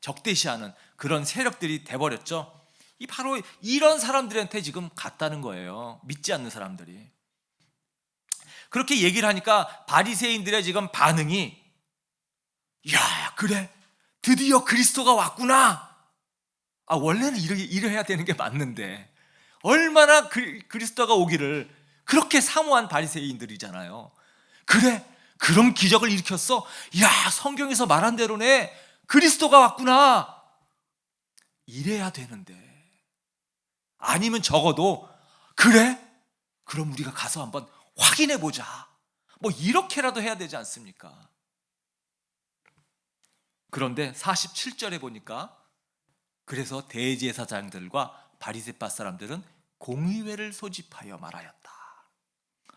적대시하는 그런 세력들이 돼버렸죠. 바로 이런 사람들한테 지금 갔다는 거예요. 믿지 않는 사람들이. 그렇게 얘기를 하니까 바리새인들의 지금 반응이, 야, 그래, 드디어 그리스도가 왔구나. 원래는 이래야 되는 게 맞는데 얼마나 그리스도가 오기를 그렇게 사모한 바리새인들이잖아요. 그래, 그런 기적을 일으켰어. 야, 성경에서 말한 대로네, 그리스도가 왔구나. 이래야 되는데, 아니면 적어도 그래? 그럼 우리가 가서 한번 확인해 보자. 뭐 이렇게라도 해야 되지 않습니까? 그런데 47절에 보니까, 그래서 대제사장들과 바리새파 사람들은 공의회를 소집하여 말하였다.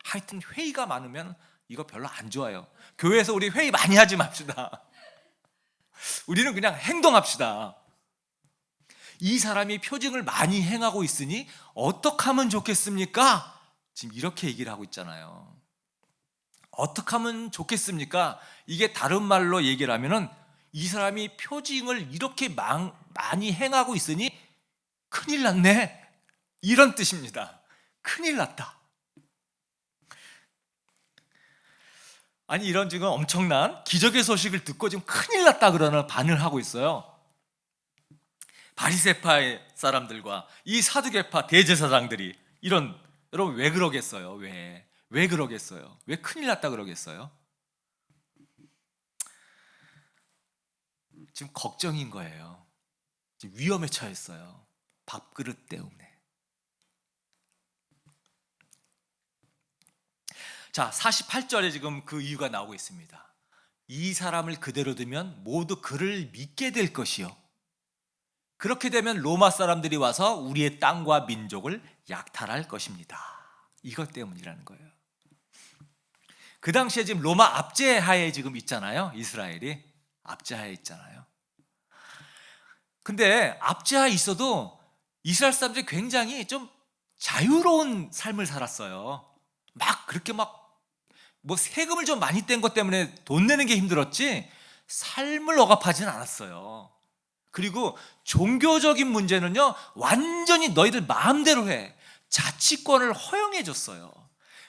하여튼 회의가 많으면 이거 별로 안 좋아요. 교회에서 우리 회의 많이 하지 맙시다. 우리는 그냥 행동합시다. 이 사람이 표징을 많이 행하고 있으니 어떻게 하면 좋겠습니까? 지금 이렇게 얘기를 하고 있잖아요. 어떻게 하면 좋겠습니까? 이게 다른 말로 얘기를 하면은, 이 사람이 표징을 이렇게 많이 행하고 있으니 큰일 났네, 이런 뜻입니다. 큰일 났다. 아니, 이런 지금 엄청난 기적의 소식을 듣고 지금 큰일 났다 그러는 반응을 하고 있어요. 바리새파 사람들과 이 사두개파 대제사장들이 여러분 왜 그러겠어요? 왜 그러겠어요? 왜 큰일 났다 그러겠어요? 지금 걱정인 거예요. 지금 위험에 처했어요. 밥그릇 때문에. 자, 48절에 지금 그 이유가 나오고 있습니다. 이 사람을 그대로 두면 모두 그를 믿게 될 것이요, 그렇게 되면 로마 사람들이 와서 우리의 땅과 민족을 약탈할 것입니다. 이것 때문이라는 거예요. 그 당시에 지금 로마 압제하에 지금 있잖아요. 이스라엘이 압제하에 있잖아요. 근데 압제하에 있어도 이스라엘 사람들이 굉장히 좀 자유로운 삶을 살았어요. 막 그렇게 뭐 세금을 좀 많이 뗀 것 때문에 돈 내는 게 힘들었지 삶을 억압하지는 않았어요. 그리고 종교적인 문제는요, 완전히 너희들 마음대로 해, 자치권을 허용해 줬어요.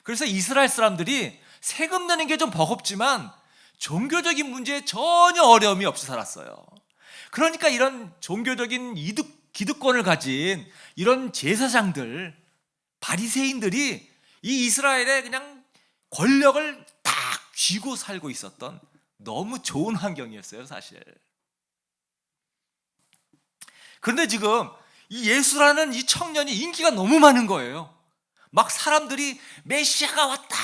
그래서 이스라엘 사람들이 세금 내는 게 좀 버겁지만 종교적인 문제에 전혀 어려움이 없이 살았어요. 그러니까 이런 종교적인 기득권을 가진 이런 제사장들, 바리새인들이 이 이스라엘의 그냥 권력을 딱 쥐고 살고 있었던 너무 좋은 환경이었어요, 사실. 그런데 지금 이 예수라는 이 청년이 인기가 너무 많은 거예요. 막 사람들이 메시아가 왔다,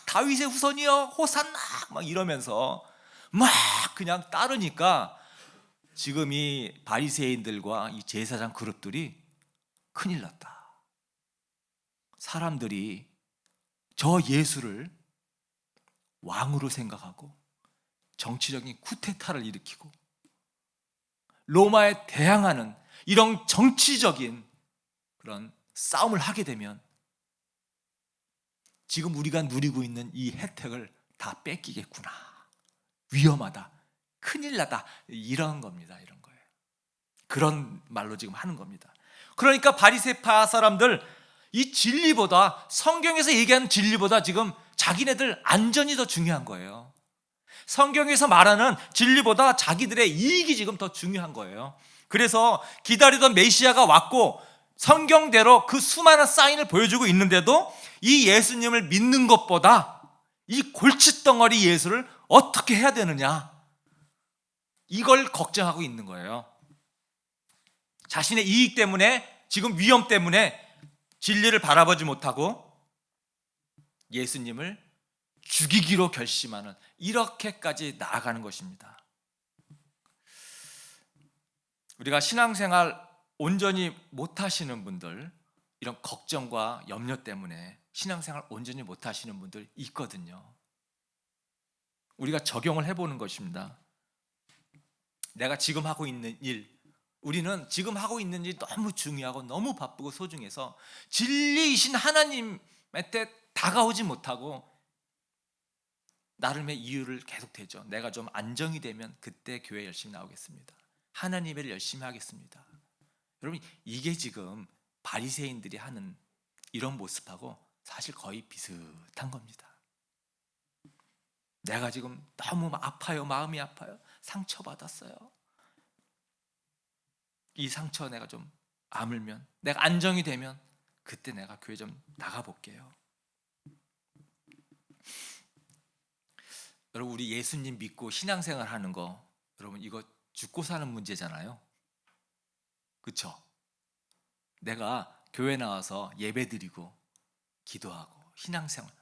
다윗의 후손이여 호산나, 막 이러면서 막 그냥 따르니까 지금 이 바리새인들과 이 제사장 그룹들이 큰일 났다. 사람들이 저 예수를 왕으로 생각하고 정치적인 쿠데타를 일으키고 로마에 대항하는 이런 정치적인 그런 싸움을 하게 되면 지금 우리가 누리고 있는 이 혜택을 다 뺏기겠구나, 위험하다, 큰일 나다, 이런 겁니다. 이런 거예요. 그런 말로 지금 하는 겁니다. 그러니까 바리새파 사람들, 이 진리보다, 성경에서 얘기하는 진리보다 지금 자기네들 안전이 더 중요한 거예요. 성경에서 말하는 진리보다 자기들의 이익이 지금 더 중요한 거예요. 그래서 기다리던 메시아가 왔고 성경대로 그 수많은 사인을 보여주고 있는데도 이 예수님을 믿는 것보다 이 골칫덩어리 예수를 어떻게 해야 되느냐, 이걸 걱정하고 있는 거예요. 자신의 이익 때문에, 지금 위험 때문에 진리를 바라보지 못하고 예수님을 죽이기로 결심하는, 이렇게까지 나아가는 것입니다. 우리가 신앙생활 온전히 못하시는 분들, 이런 걱정과 염려 때문에 신앙생활 온전히 못하시는 분들 있거든요. 우리가 적용을 해보는 것입니다. 내가 지금 하고 있는 일, 우리는 지금 하고 있는 일이 너무 중요하고 너무 바쁘고 소중해서 진리이신 하나님한테 다가오지 못하고 나름의 이유를 계속 대죠. 내가 좀 안정이 되면 그때 교회 열심히 나오겠습니다. 하나님의 일 열심히 하겠습니다. 여러분, 이게 지금 바리새인들이 하는 이런 모습하고 사실 거의 비슷한 겁니다. 내가 지금 너무 아파요. 마음이 아파요. 상처받았어요. 이 상처 내가 좀 아물면, 내가 안정이 되면 그때 내가 교회 좀 나가볼게요. 여러분, 우리 예수님 믿고 신앙생활 하는 거, 여러분 이거 죽고 사는 문제잖아요. 그렇죠? 내가 교회 나와서 예배드리고 기도하고 신앙생활,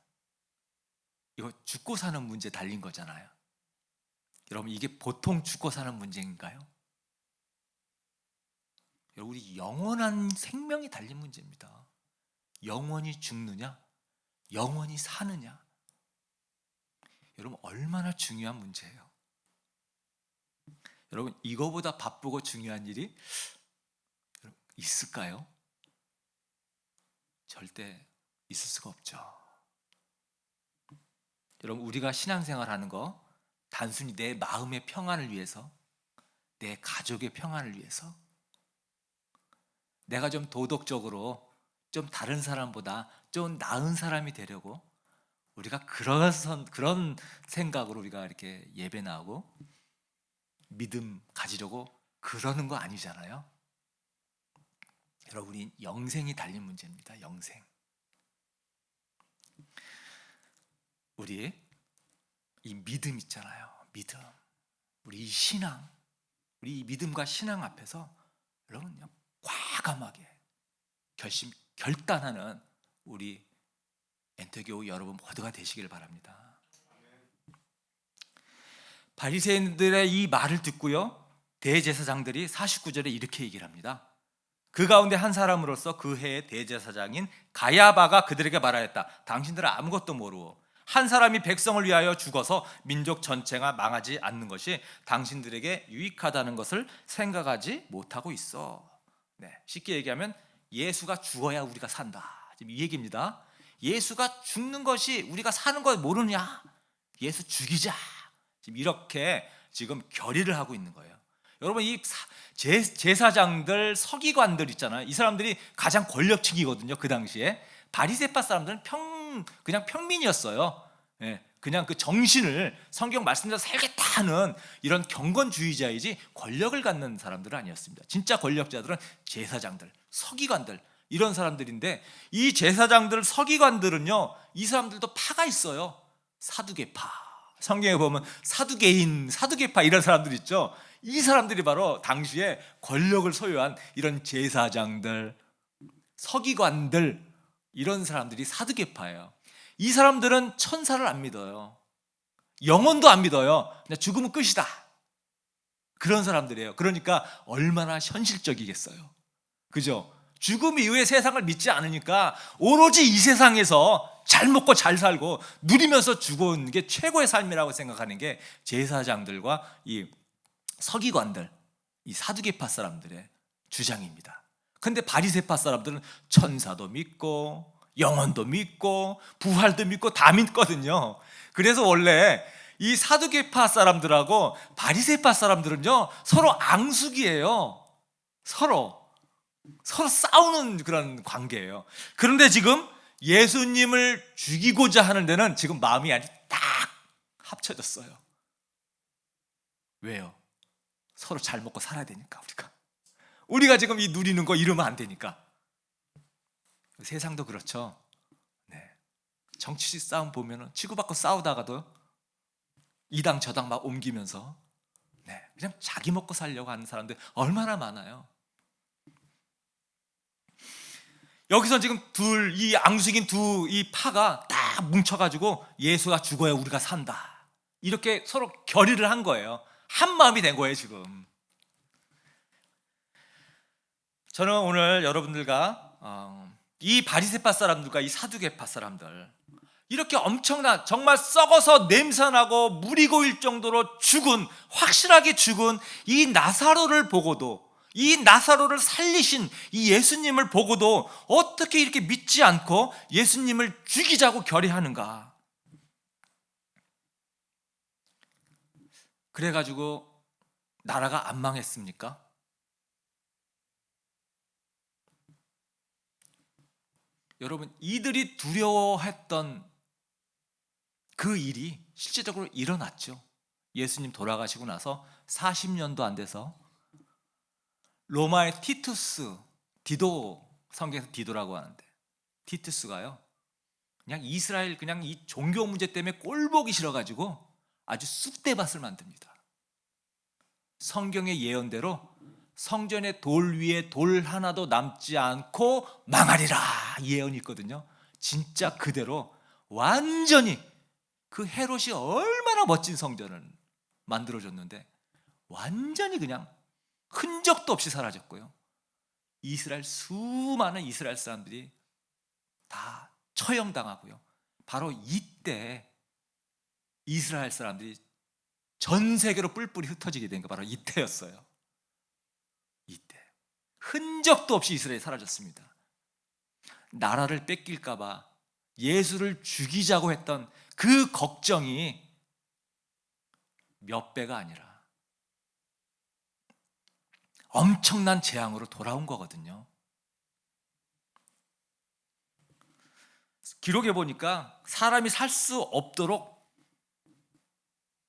이거 죽고 사는 문제 달린 거잖아요. 여러분, 이게 보통 죽고 사는 문제인가요? 여러분, 우리 영원한 생명이 달린 문제입니다. 영원히 죽느냐, 영원히 사느냐, 여러분 얼마나 중요한 문제예요. 여러분, 이거보다 바쁘고 중요한 일이 있을까요? 절대 있을 수가 없죠. 여러분, 우리가 신앙생활 하는 거 단순히 내 마음의 평안을 위해서, 내 가족의 평안을 위해서, 내가 좀 도덕적으로 좀 다른 사람보다 좀 나은 사람이 되려고 우리가 그런 생각으로 우리가 이렇게 예배 나오고 믿음 가지려고 그러는 거 아니잖아요. 여러분이 영생이 달린 문제입니다. 영생. 우리 이 믿음 있잖아요. 믿음. 우리 이 신앙, 우리 이 믿음과 신앙 앞에서 여러분 그냥 과감하게 결단하는 우리 엔터교우 여러분 모두가 되시길 바랍니다. 바리새인들의 이 말을 듣고요, 대제사장들이 49절에 이렇게 얘기를 합니다. 그 가운데 한 사람으로서 그 해의 대제사장인 가야바가 그들에게 말하였다. 당신들은 아무것도 모르고 한 사람이 백성을 위하여 죽어서 민족 전체가 망하지 않는 것이 당신들에게 유익하다는 것을 생각하지 못하고 있어. 네, 쉽게 얘기하면 예수가 죽어야 우리가 산다, 지금 이 얘기입니다. 예수가 죽는 것이 우리가 사는 걸 모르냐? 예수 죽이자. 지금 이렇게 지금 결의를 하고 있는 거예요. 여러분, 이 제사장들, 서기관들 있잖아요. 이 사람들이 가장 권력층이거든요. 그 당시에 바리새파 사람들은 그냥 평민이었어요. 예, 그냥 그 정신을 성경 말씀대로 살겠다 하는 이런 경건주의자이지 권력을 갖는 사람들은 아니었습니다. 진짜 권력자들은 제사장들, 서기관들, 이런 사람들인데, 이 제사장들, 서기관들은요, 이 사람들도 파가 있어요. 사두개파. 성경에 보면 사두개인, 사두개파 이런 사람들 있죠. 이 사람들이 바로 당시에 권력을 소유한 이런 제사장들, 서기관들, 이런 사람들이 사두개파예요. 이 사람들은 천사를 안 믿어요. 영혼도 안 믿어요. 그냥 죽으면 끝이다. 그런 사람들이에요. 그러니까 얼마나 현실적이겠어요. 그죠? 죽음 이후의 세상을 믿지 않으니까 오로지 이 세상에서 잘 먹고 잘 살고 누리면서 죽어온 게 최고의 삶이라고 생각하는 게 제사장들과 이 서기관들, 이 사두개파 사람들의 주장입니다. 근데 바리새파 사람들은 천사도 믿고 영혼도 믿고 부활도 믿고 다 믿거든요. 그래서 원래 이 사두개파 사람들하고 바리새파 사람들은요, 서로 앙숙이에요. 서로 싸우는 그런 관계예요. 그런데 지금 예수님을 죽이고자 하는 데는 지금 마음이 아주 딱 합쳐졌어요. 왜요? 서로 잘 먹고 살아야 되니까. 우리가 지금 이 누리는 거 이러면 안 되니까. 세상도 그렇죠. 네. 정치적 싸움 보면은 치고받고 싸우다가도 이 당 저 당 막 옮기면서 네, 그냥 자기 먹고 살려고 하는 사람들 얼마나 많아요. 여기서 지금 이 앙숙인 이 파가 딱 뭉쳐가지고 예수가 죽어야 우리가 산다. 이렇게 서로 결의를 한 거예요. 한 마음이 된 거예요, 지금. 저는 오늘 여러분들과 이 바리새파 사람들과 이 사두개파 사람들 이렇게 엄청난 정말 썩어서 냄새나고 물이 고일 정도로 확실하게 죽은 이 나사로를 보고도, 이 나사로를 살리신 이 예수님을 보고도 어떻게 이렇게 믿지 않고 예수님을 죽이자고 결의하는가. 그래가지고 나라가 안 망했습니까? 여러분, 이들이 두려워했던 그 일이 실제적으로 일어났죠. 예수님 돌아가시고 나서 40년도 안 돼서 로마의 디도, 성경에서 디도라고 하는데, 티투스가요 그냥 이스라엘 그냥 이 종교 문제 때문에 꼴보기 싫어가지고 아주 쑥대밭을 만듭니다. 성경의 예언대로 성전의 돌 위에 돌 하나도 남지 않고 망하리라, 이 예언이 있거든요. 진짜 그대로 완전히 그 헤롯이 얼마나 멋진 성전을 만들어줬는데 완전히 그냥 흔적도 없이 사라졌고요. 수많은 이스라엘 사람들이 다 처형당하고요. 바로 이때 이스라엘 사람들이 전 세계로 뿔뿔이 흩어지게 된 게 바로 이때였어요. 이때 흔적도 없이 이스라엘이 사라졌습니다. 나라를 뺏길까 봐 예수를 죽이자고 했던 그 걱정이 몇 배가 아니라 엄청난 재앙으로 돌아온 거거든요. 기록에 보니까 사람이 살 수 없도록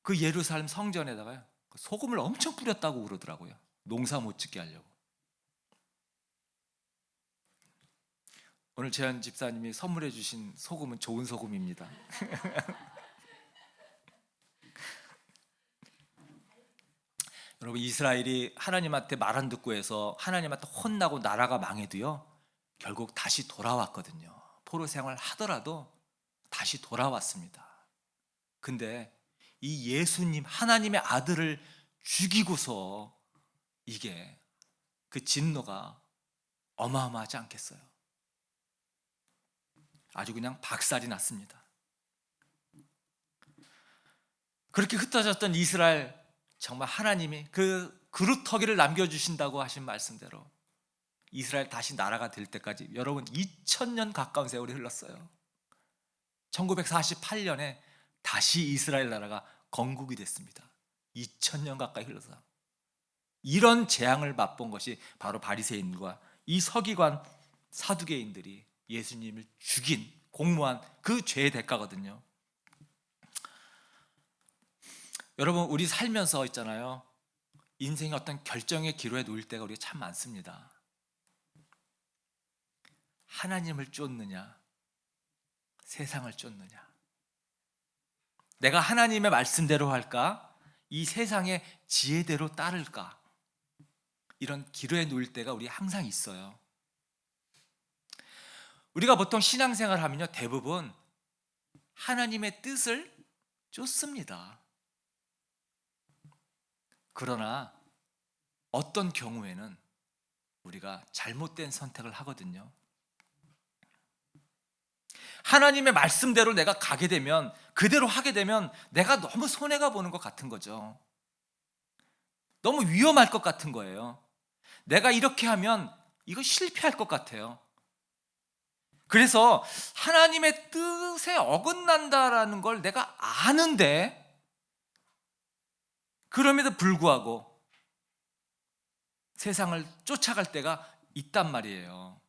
그 예루살렘 성전에다가 소금을 엄청 뿌렸다고 그러더라고요. 농사 못 짓게 하려고. 오늘 재현 집사님이 선물해 주신 소금은 좋은 소금입니다. 여러분, 이스라엘이 하나님한테 말 안 듣고 해서 하나님한테 혼나고 나라가 망해도요, 결국 다시 돌아왔거든요. 포로 생활 하더라도 다시 돌아왔습니다. 근데 이 예수님, 하나님의 아들을 죽이고서 이게 그 진노가 어마어마하지 않겠어요? 아주 그냥 박살이 났습니다. 그렇게 흩어졌던 이스라엘, 정말 하나님이 그 그루터기를 남겨주신다고 하신 말씀대로 이스라엘 다시 나라가 될 때까지 여러분 2000년 가까운 세월이 흘렀어요. 1948년에 다시 이스라엘 나라가 건국이 됐습니다. 2000년 가까이 흘러서 이런 재앙을 맛본 것이 바로 바리새인과 이 서기관 사두개인들이 예수님을 죽인 공모한 그 죄의 대가거든요. 여러분, 우리 살면서 있잖아요, 인생의 어떤 결정의 기로에 놓일 때가 우리가 참 많습니다. 하나님을 쫓느냐, 세상을 쫓느냐, 내가 하나님의 말씀대로 할까, 이 세상의 지혜대로 따를까, 이런 기로에 놓일 때가 우리 항상 있어요. 우리가 보통 신앙생활 하면요, 대부분 하나님의 뜻을 쫓습니다. 그러나 어떤 경우에는 우리가 잘못된 선택을 하거든요. 하나님의 말씀대로 내가 가게 되면, 그대로 하게 되면 내가 너무 손해가 보는 것 같은 거죠. 너무 위험할 것 같은 거예요. 내가 이렇게 하면 이거 실패할 것 같아요. 그래서 하나님의 뜻에 어긋난다라는 걸 내가 아는데, 그럼에도 불구하고 세상을 쫓아갈 때가 있단 말이에요.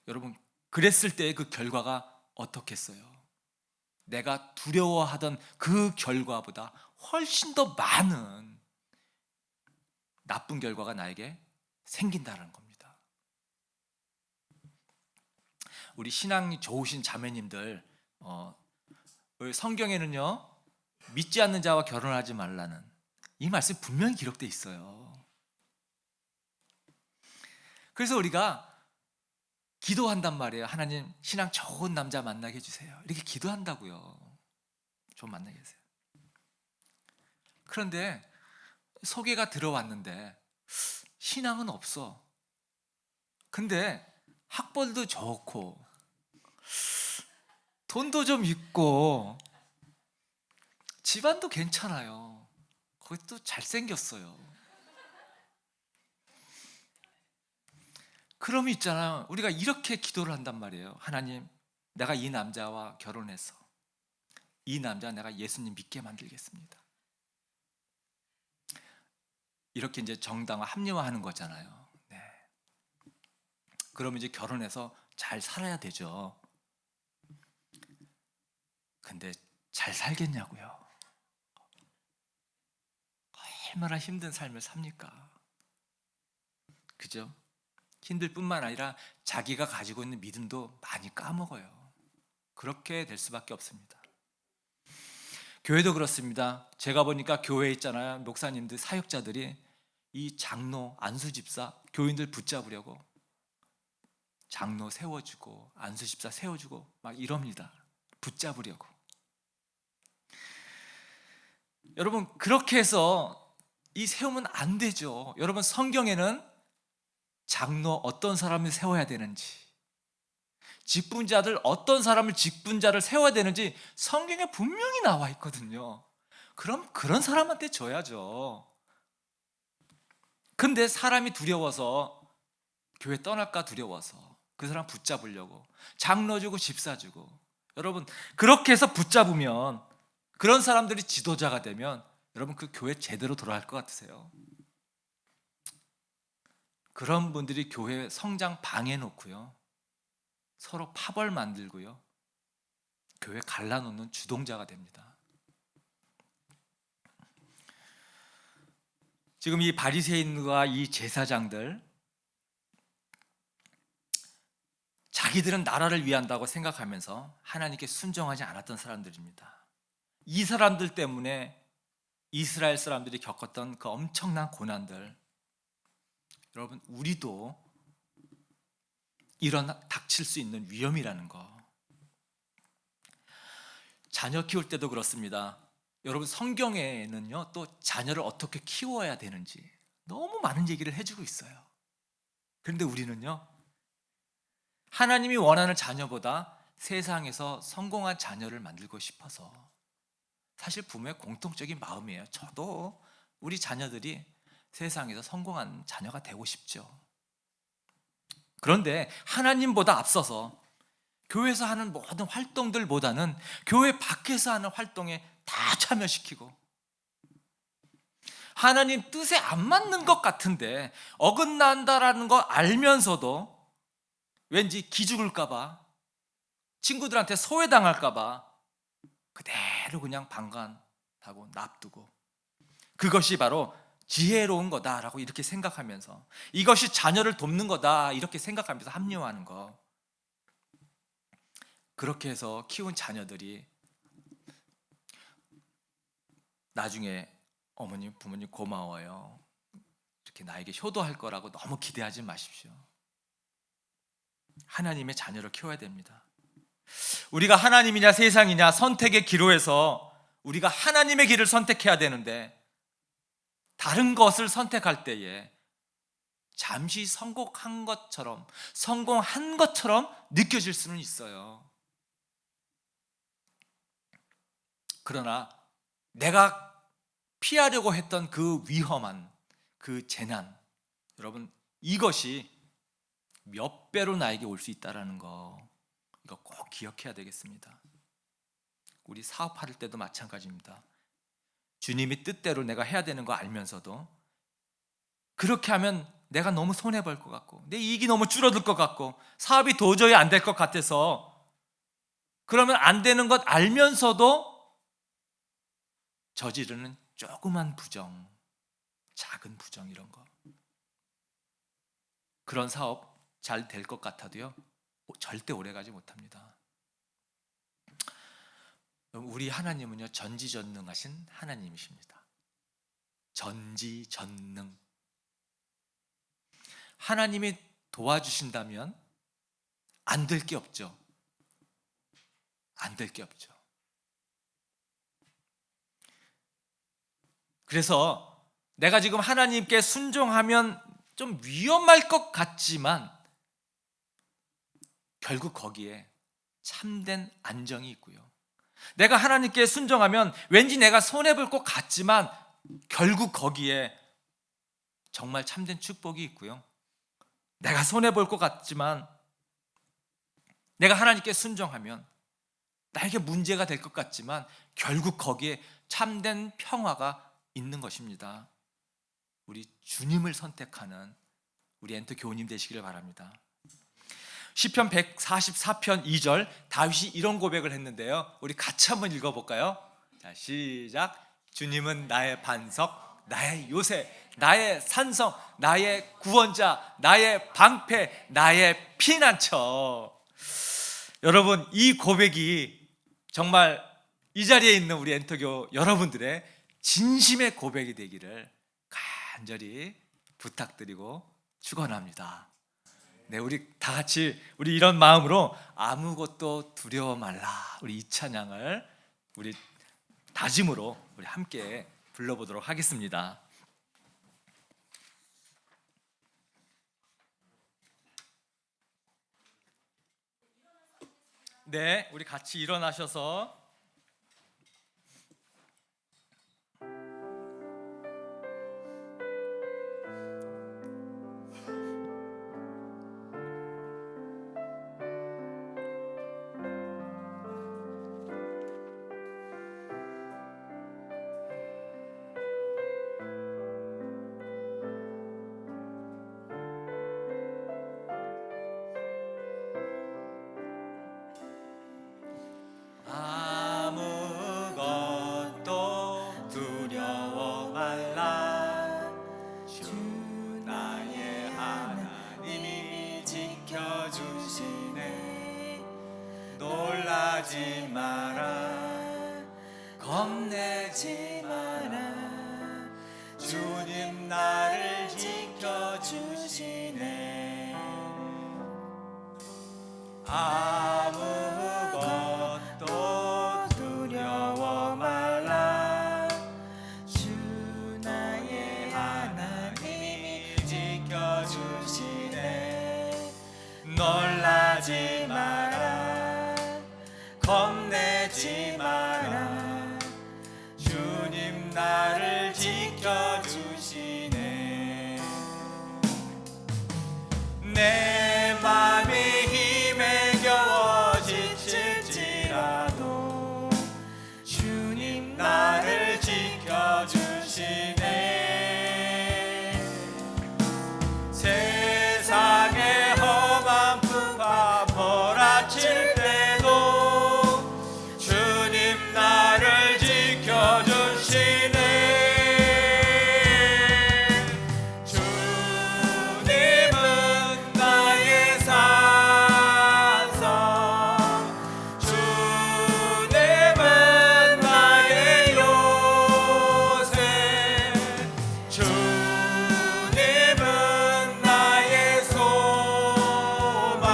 여러분, 그랬을 때의 그 결과가 어떻겠어요? 내가 두려워하던 그 결과보다 훨씬 더 많은 나쁜 결과가 나에게 생긴다는 겁니다. 우리 신앙이 좋으신 자매님들, 우리 성경에는요 믿지 않는 자와 결혼하지 말라는 이 말씀이 분명히 기록돼 있어요. 그래서 우리가 기도한단 말이에요. 하나님, 신앙 좋은 남자 만나게 해주세요. 이렇게 기도한다고요. 좀 만나게 해주세요. 그런데 소개가 들어왔는데 신앙은 없어. 근데 학벌도 좋고 돈도 좀 있고 집안도 괜찮아요. 거기도 잘생겼어요. 그럼 있잖아요. 우리가 이렇게 기도를 한단 말이에요. 하나님, 내가 이 남자와 결혼해서 이 남자 내가 예수님 믿게 만들겠습니다. 이렇게 이제 정당화 합리화하는 거잖아요. 네. 그러면 이제 결혼해서 잘 살아야 되죠. 근데 잘 살겠냐고요? 얼마나 힘든 삶을 삽니까? 그죠? 힘들 뿐만 아니라 자기가 가지고 있는 믿음도 많이 까먹어요. 그렇게 될 수밖에 없습니다. 교회도 그렇습니다. 제가 보니까 교회에 있잖아요. 목사님들, 사역자들이 이 장로, 안수집사, 교인들 붙잡으려고 장로 세워주고 안수집사 세워주고 막 이럽니다. 붙잡으려고. 여러분, 그렇게 해서 이 세우면 안 되죠. 여러분, 성경에는 장로 어떤 사람을 세워야 되는지, 직분자들 어떤 사람을 직분자를 세워야 되는지 성경에 분명히 나와 있거든요. 그럼 그런 사람한테 줘야죠. 근데 사람이 두려워서, 교회 떠날까 두려워서 그 사람 붙잡으려고 장로 주고 집사 주고, 여러분 그렇게 해서 붙잡으면, 그런 사람들이 지도자가 되면 여러분 그 교회 제대로 돌아갈 것 같으세요? 그런 분들이 교회 성장 방해놓고요, 서로 파벌 만들고요, 교회 갈라놓는 주동자가 됩니다. 지금 이 바리새인과 이 제사장들, 자기들은 나라를 위한다고 생각하면서 하나님께 순종하지 않았던 사람들입니다. 이 사람들 때문에 이스라엘 사람들이 겪었던 그 엄청난 고난들, 여러분 우리도 닥칠 수 있는 위험이라는 거. 자녀 키울 때도 그렇습니다. 여러분 성경에는요 또 자녀를 어떻게 키워야 되는지 너무 많은 얘기를 해주고 있어요. 그런데 우리는요, 하나님이 원하는 자녀보다 세상에서 성공한 자녀를 만들고 싶어서, 사실 부모의 공통적인 마음이에요. 저도 우리 자녀들이 세상에서 성공한 자녀가 되고 싶죠. 그런데 하나님보다 앞서서 교회에서 하는 모든 활동들보다는 교회 밖에서 하는 활동에 다 참여시키고, 하나님 뜻에 안 맞는 것 같은데 어긋난다라는 거 알면서도 왠지 기죽을까 봐, 친구들한테 소외당할까 봐 그대로 그냥 방관하고 납두고, 그것이 바로 지혜로운 거다라고 이렇게 생각하면서, 이것이 자녀를 돕는 거다 이렇게 생각하면서 합리화하는 거. 그렇게 해서 키운 자녀들이 나중에 어머님, 부모님 고마워요, 이렇게 나에게 효도할 거라고 너무 기대하지 마십시오. 하나님의 자녀를 키워야 됩니다. 우리가 하나님이냐 세상이냐 선택의 기로에서 우리가 하나님의 길을 선택해야 되는데, 다른 것을 선택할 때에 잠시 성공한 것처럼 느껴질 수는 있어요. 그러나 내가 피하려고 했던 그 위험한 그 재난, 여러분 이것이 몇 배로 나에게 올 수 있다는 거, 이거 꼭 기억해야 되겠습니다. 우리 사업할 때도 마찬가지입니다. 주님이 뜻대로 내가 해야 되는 거 알면서도 그렇게 하면 내가 너무 손해볼 것 같고 내 이익이 너무 줄어들 것 같고 사업이 도저히 안 될 것 같아서, 그러면 안 되는 것 알면서도 저지르는 조그만 부정, 작은 부정, 이런 거, 그런 사업 잘 될 것 같아도요, 절대 오래가지 못합니다. 우리 하나님은요, 전지전능하신 하나님이십니다. 전지전능. 하나님이 도와주신다면 안 될 게 없죠. 안 될 게 없죠. 그래서 내가 지금 하나님께 순종하면 좀 위험할 것 같지만 결국 거기에 참된 안정이 있고요. 내가 하나님께 순종하면 왠지 내가 손해볼 것 같지만 결국 거기에 정말 참된 축복이 있고요. 내가 손해볼 것 같지만 내가 하나님께 순종하면 나에게 문제가 될 것 같지만 결국 거기에 참된 평화가 있는 것입니다. 우리 주님을 선택하는 우리 엔터 교우님 되시기를 바랍니다. 시편 144편 2절, 다윗이 이런 고백을 했는데요, 우리 같이 한번 읽어볼까요? 자, 시작. 주님은 나의 반석, 나의 요새, 나의 산성, 나의 구원자, 나의 방패, 나의 피난처. 여러분, 이 고백이 정말 이 자리에 있는 우리 엔터교 여러분들의 진심의 고백이 되기를 간절히 부탁드리고 축원합니다. 네, 우리 다 같이 우리 이런 마음으로 아무것도 두려워 말라, 우리 이 찬양을 우리 다짐으로 우리 함께 불러보도록 하겠습니다. 네, 우리 같이 일어나셔서 놀라지 마라, 겁내지 마라, 주님 나를 지켜주시네. 아무것도 두려워 말라, 주 나의 하나님이 지켜주시네. 놀라지 마라, 겁내지 마라, 주님 나를 지켜주시네. 내 맘이 힘에 겨워 지칠지라도 주님 나를 지켜주시네. 세상의 험한 풍파 몰아칠 때도 주님 나를 지켜주시네. 주님은 나의 산성, 주님은 나의 요새, 주님은 나의 소망,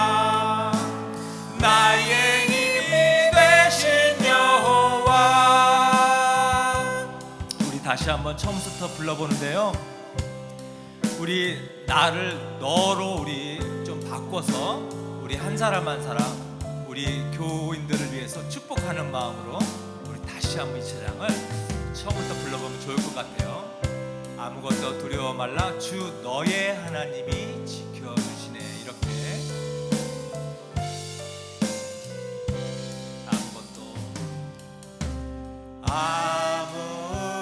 나의 힘이 되신 여호와. 우리 다시 한번 처음부터 불러보는데요, 우리 나를 너로 우리 좀 바꿔서 우리 한 사람 한 사람 우리 교우인들을 위해서 축복하는 마음으로 우리 다시 한번 이 찬양을 처음부터 불러보면 좋을 것 같아요. 아무것도 두려워 말라, 주 너의 하나님이 지켜주시네. 이렇게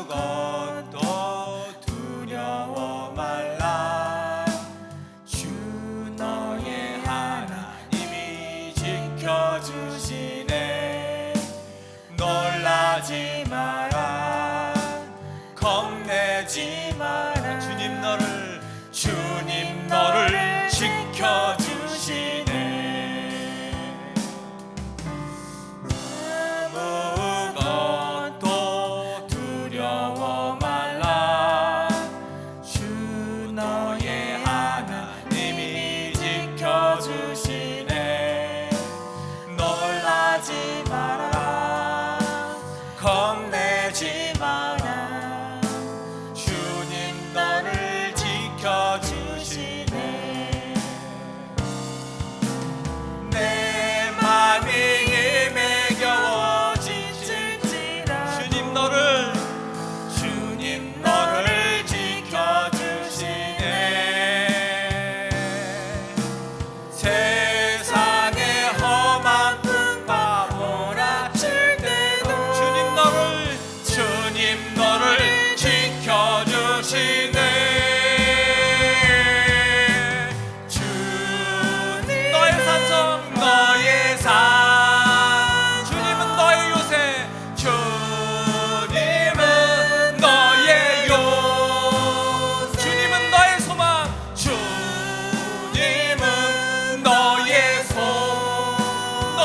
아무것도 두려워 말라, 주 너의 하나님이 지켜주시네. 놀라지 마라, 겁내지 마라, 주님 너를 지켜주시네.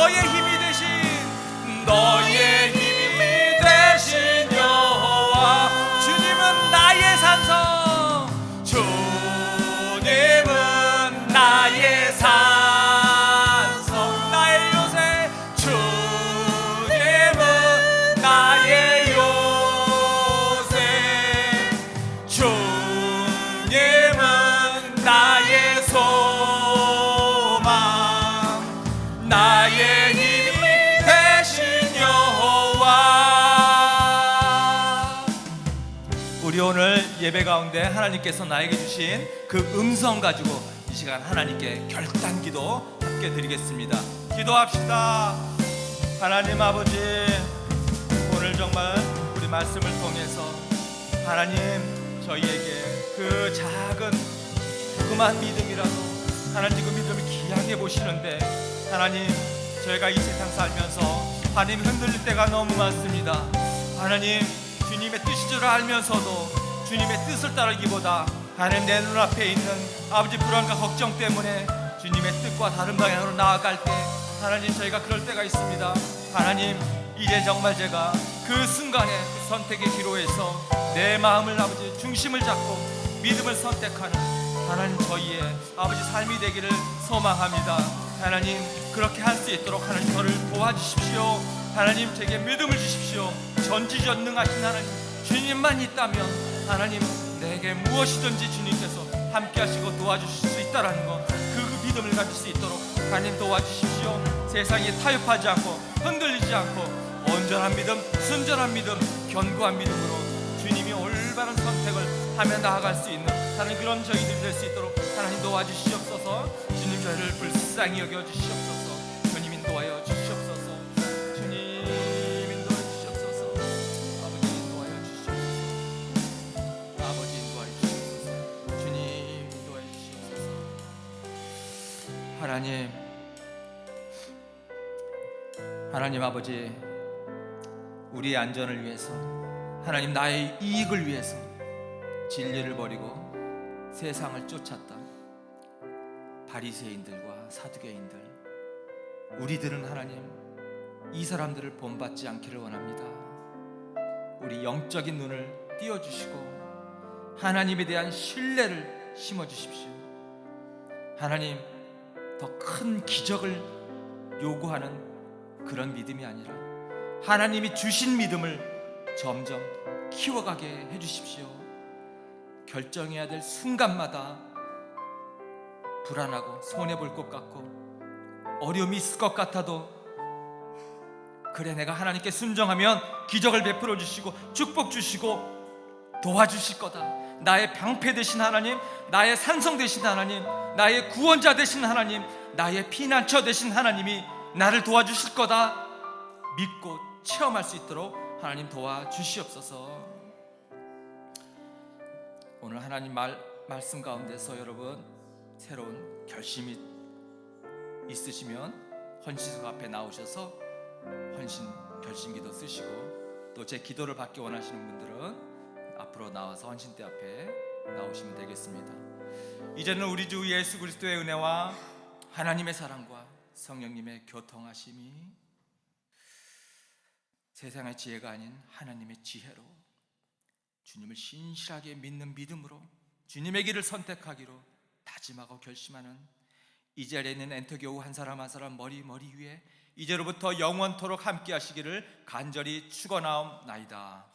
너의 힘이 되신 너의 힘이 되신 여호와 주님은 나의 산성 주님은 나의 산성 나의 요새 주님은 나의 요새 주님은 나의 소망 나의 힘이 되신 여호와. 우리 오늘 예배 가운데 하나님께서 나에게 주신 그 음성 가지고 이 시간 하나님께 결단기도 함께 드리겠습니다. 기도합시다. 하나님 아버지, 오늘 정말 우리 말씀을 통해서 하나님 저희에게 그 작은 조그만 믿음이라도 하나님 그 믿음을 귀하게 보시는데 하나님 저희가 이 세상 살면서 하나님 흔들릴 때가 너무 많습니다. 하나님 주님의 뜻인 줄 알면서도 주님의 뜻을 따르기보다 하나님 내 눈앞에 있는 아버지 불안과 걱정 때문에 주님의 뜻과 다른 방향으로 나아갈 때 하나님 저희가 그럴 때가 있습니다. 하나님 이제 정말 제가 그 순간에 그 선택의 기로에서 내 마음을 아버지 중심을 잡고 믿음을 선택하는 하나님 저희의 아버지 삶이 되기를 소망합니다. 하나님 그렇게 할 수 있도록 하나님 저를 도와주십시오. 하나님 제게 믿음을 주십시오. 전지전능하신 하나님 주님만 있다면 하나님 내게 무엇이든지 주님께서 함께 하시고 도와주실 수 있다라는 것, 그 믿음을 가질 수 있도록 하나님 도와주십시오. 세상에 타협하지 않고 흔들리지 않고 온전한 믿음, 순전한 믿음, 견고한 믿음으로 주님이 올바른 선택을 하며 나아갈 수 있는 하나님 그런 저희들이 될 수 있도록 하나님 도와주시옵소서. 주님 저희를 불쌍히 여겨주시옵소서. 주님 인도하여 주시옵소서. 주님 인도하여 주시옵소서. 아버지 인도하여 주시옵소서. 아버지 인도하여 주시옵소서. 주님 인도하여 주시옵소서. 하나님 아버지, 우리의 안전을 위해서 하나님 나의 이익을 위해서 진리를 버리고 세상을 쫓았다 바리새인들과 사두개인들, 우리들은 하나님 이 사람들을 본받지 않기를 원합니다. 우리 영적인 눈을 띄워주시고 하나님에 대한 신뢰를 심어주십시오. 하나님 더 큰 기적을 요구하는 그런 믿음이 아니라 하나님이 주신 믿음을 점점 키워가게 해주십시오. 결정해야 될 순간마다 불안하고 손해볼 것 같고 어려움이 있을 것 같아도 그래 내가 하나님께 순종하면 기적을 베풀어 주시고 축복 주시고 도와주실 거다. 나의 방패 되신 하나님, 나의 산성 되신 하나님, 나의 구원자 되신 하나님, 나의 피난처 되신 하나님이 나를 도와주실 거다 믿고 체험할 수 있도록 하나님 도와주시옵소서. 오늘 하나님 말씀 가운데서 여러분 새로운 결심이 있으시면 헌신석 앞에 나오셔서 헌신 결심기도 쓰시고 또 제 기도를 받기 원하시는 분들은 앞으로 나와서 헌신대 앞에 나오시면 되겠습니다. 이제는 우리 주 예수 그리스도의 은혜와 하나님의 사랑과 성령님의 교통하심이 세상의 지혜가 아닌 하나님의 지혜로 주님을 신실하게 믿는 믿음으로 주님의 길을 선택하기로 다짐하고 결심하는 이 자리에 있는 엔터교우 한 사람 한 사람 머리 위에 이제로부터 영원토록 함께 하시기를 간절히 축원하옵나이다.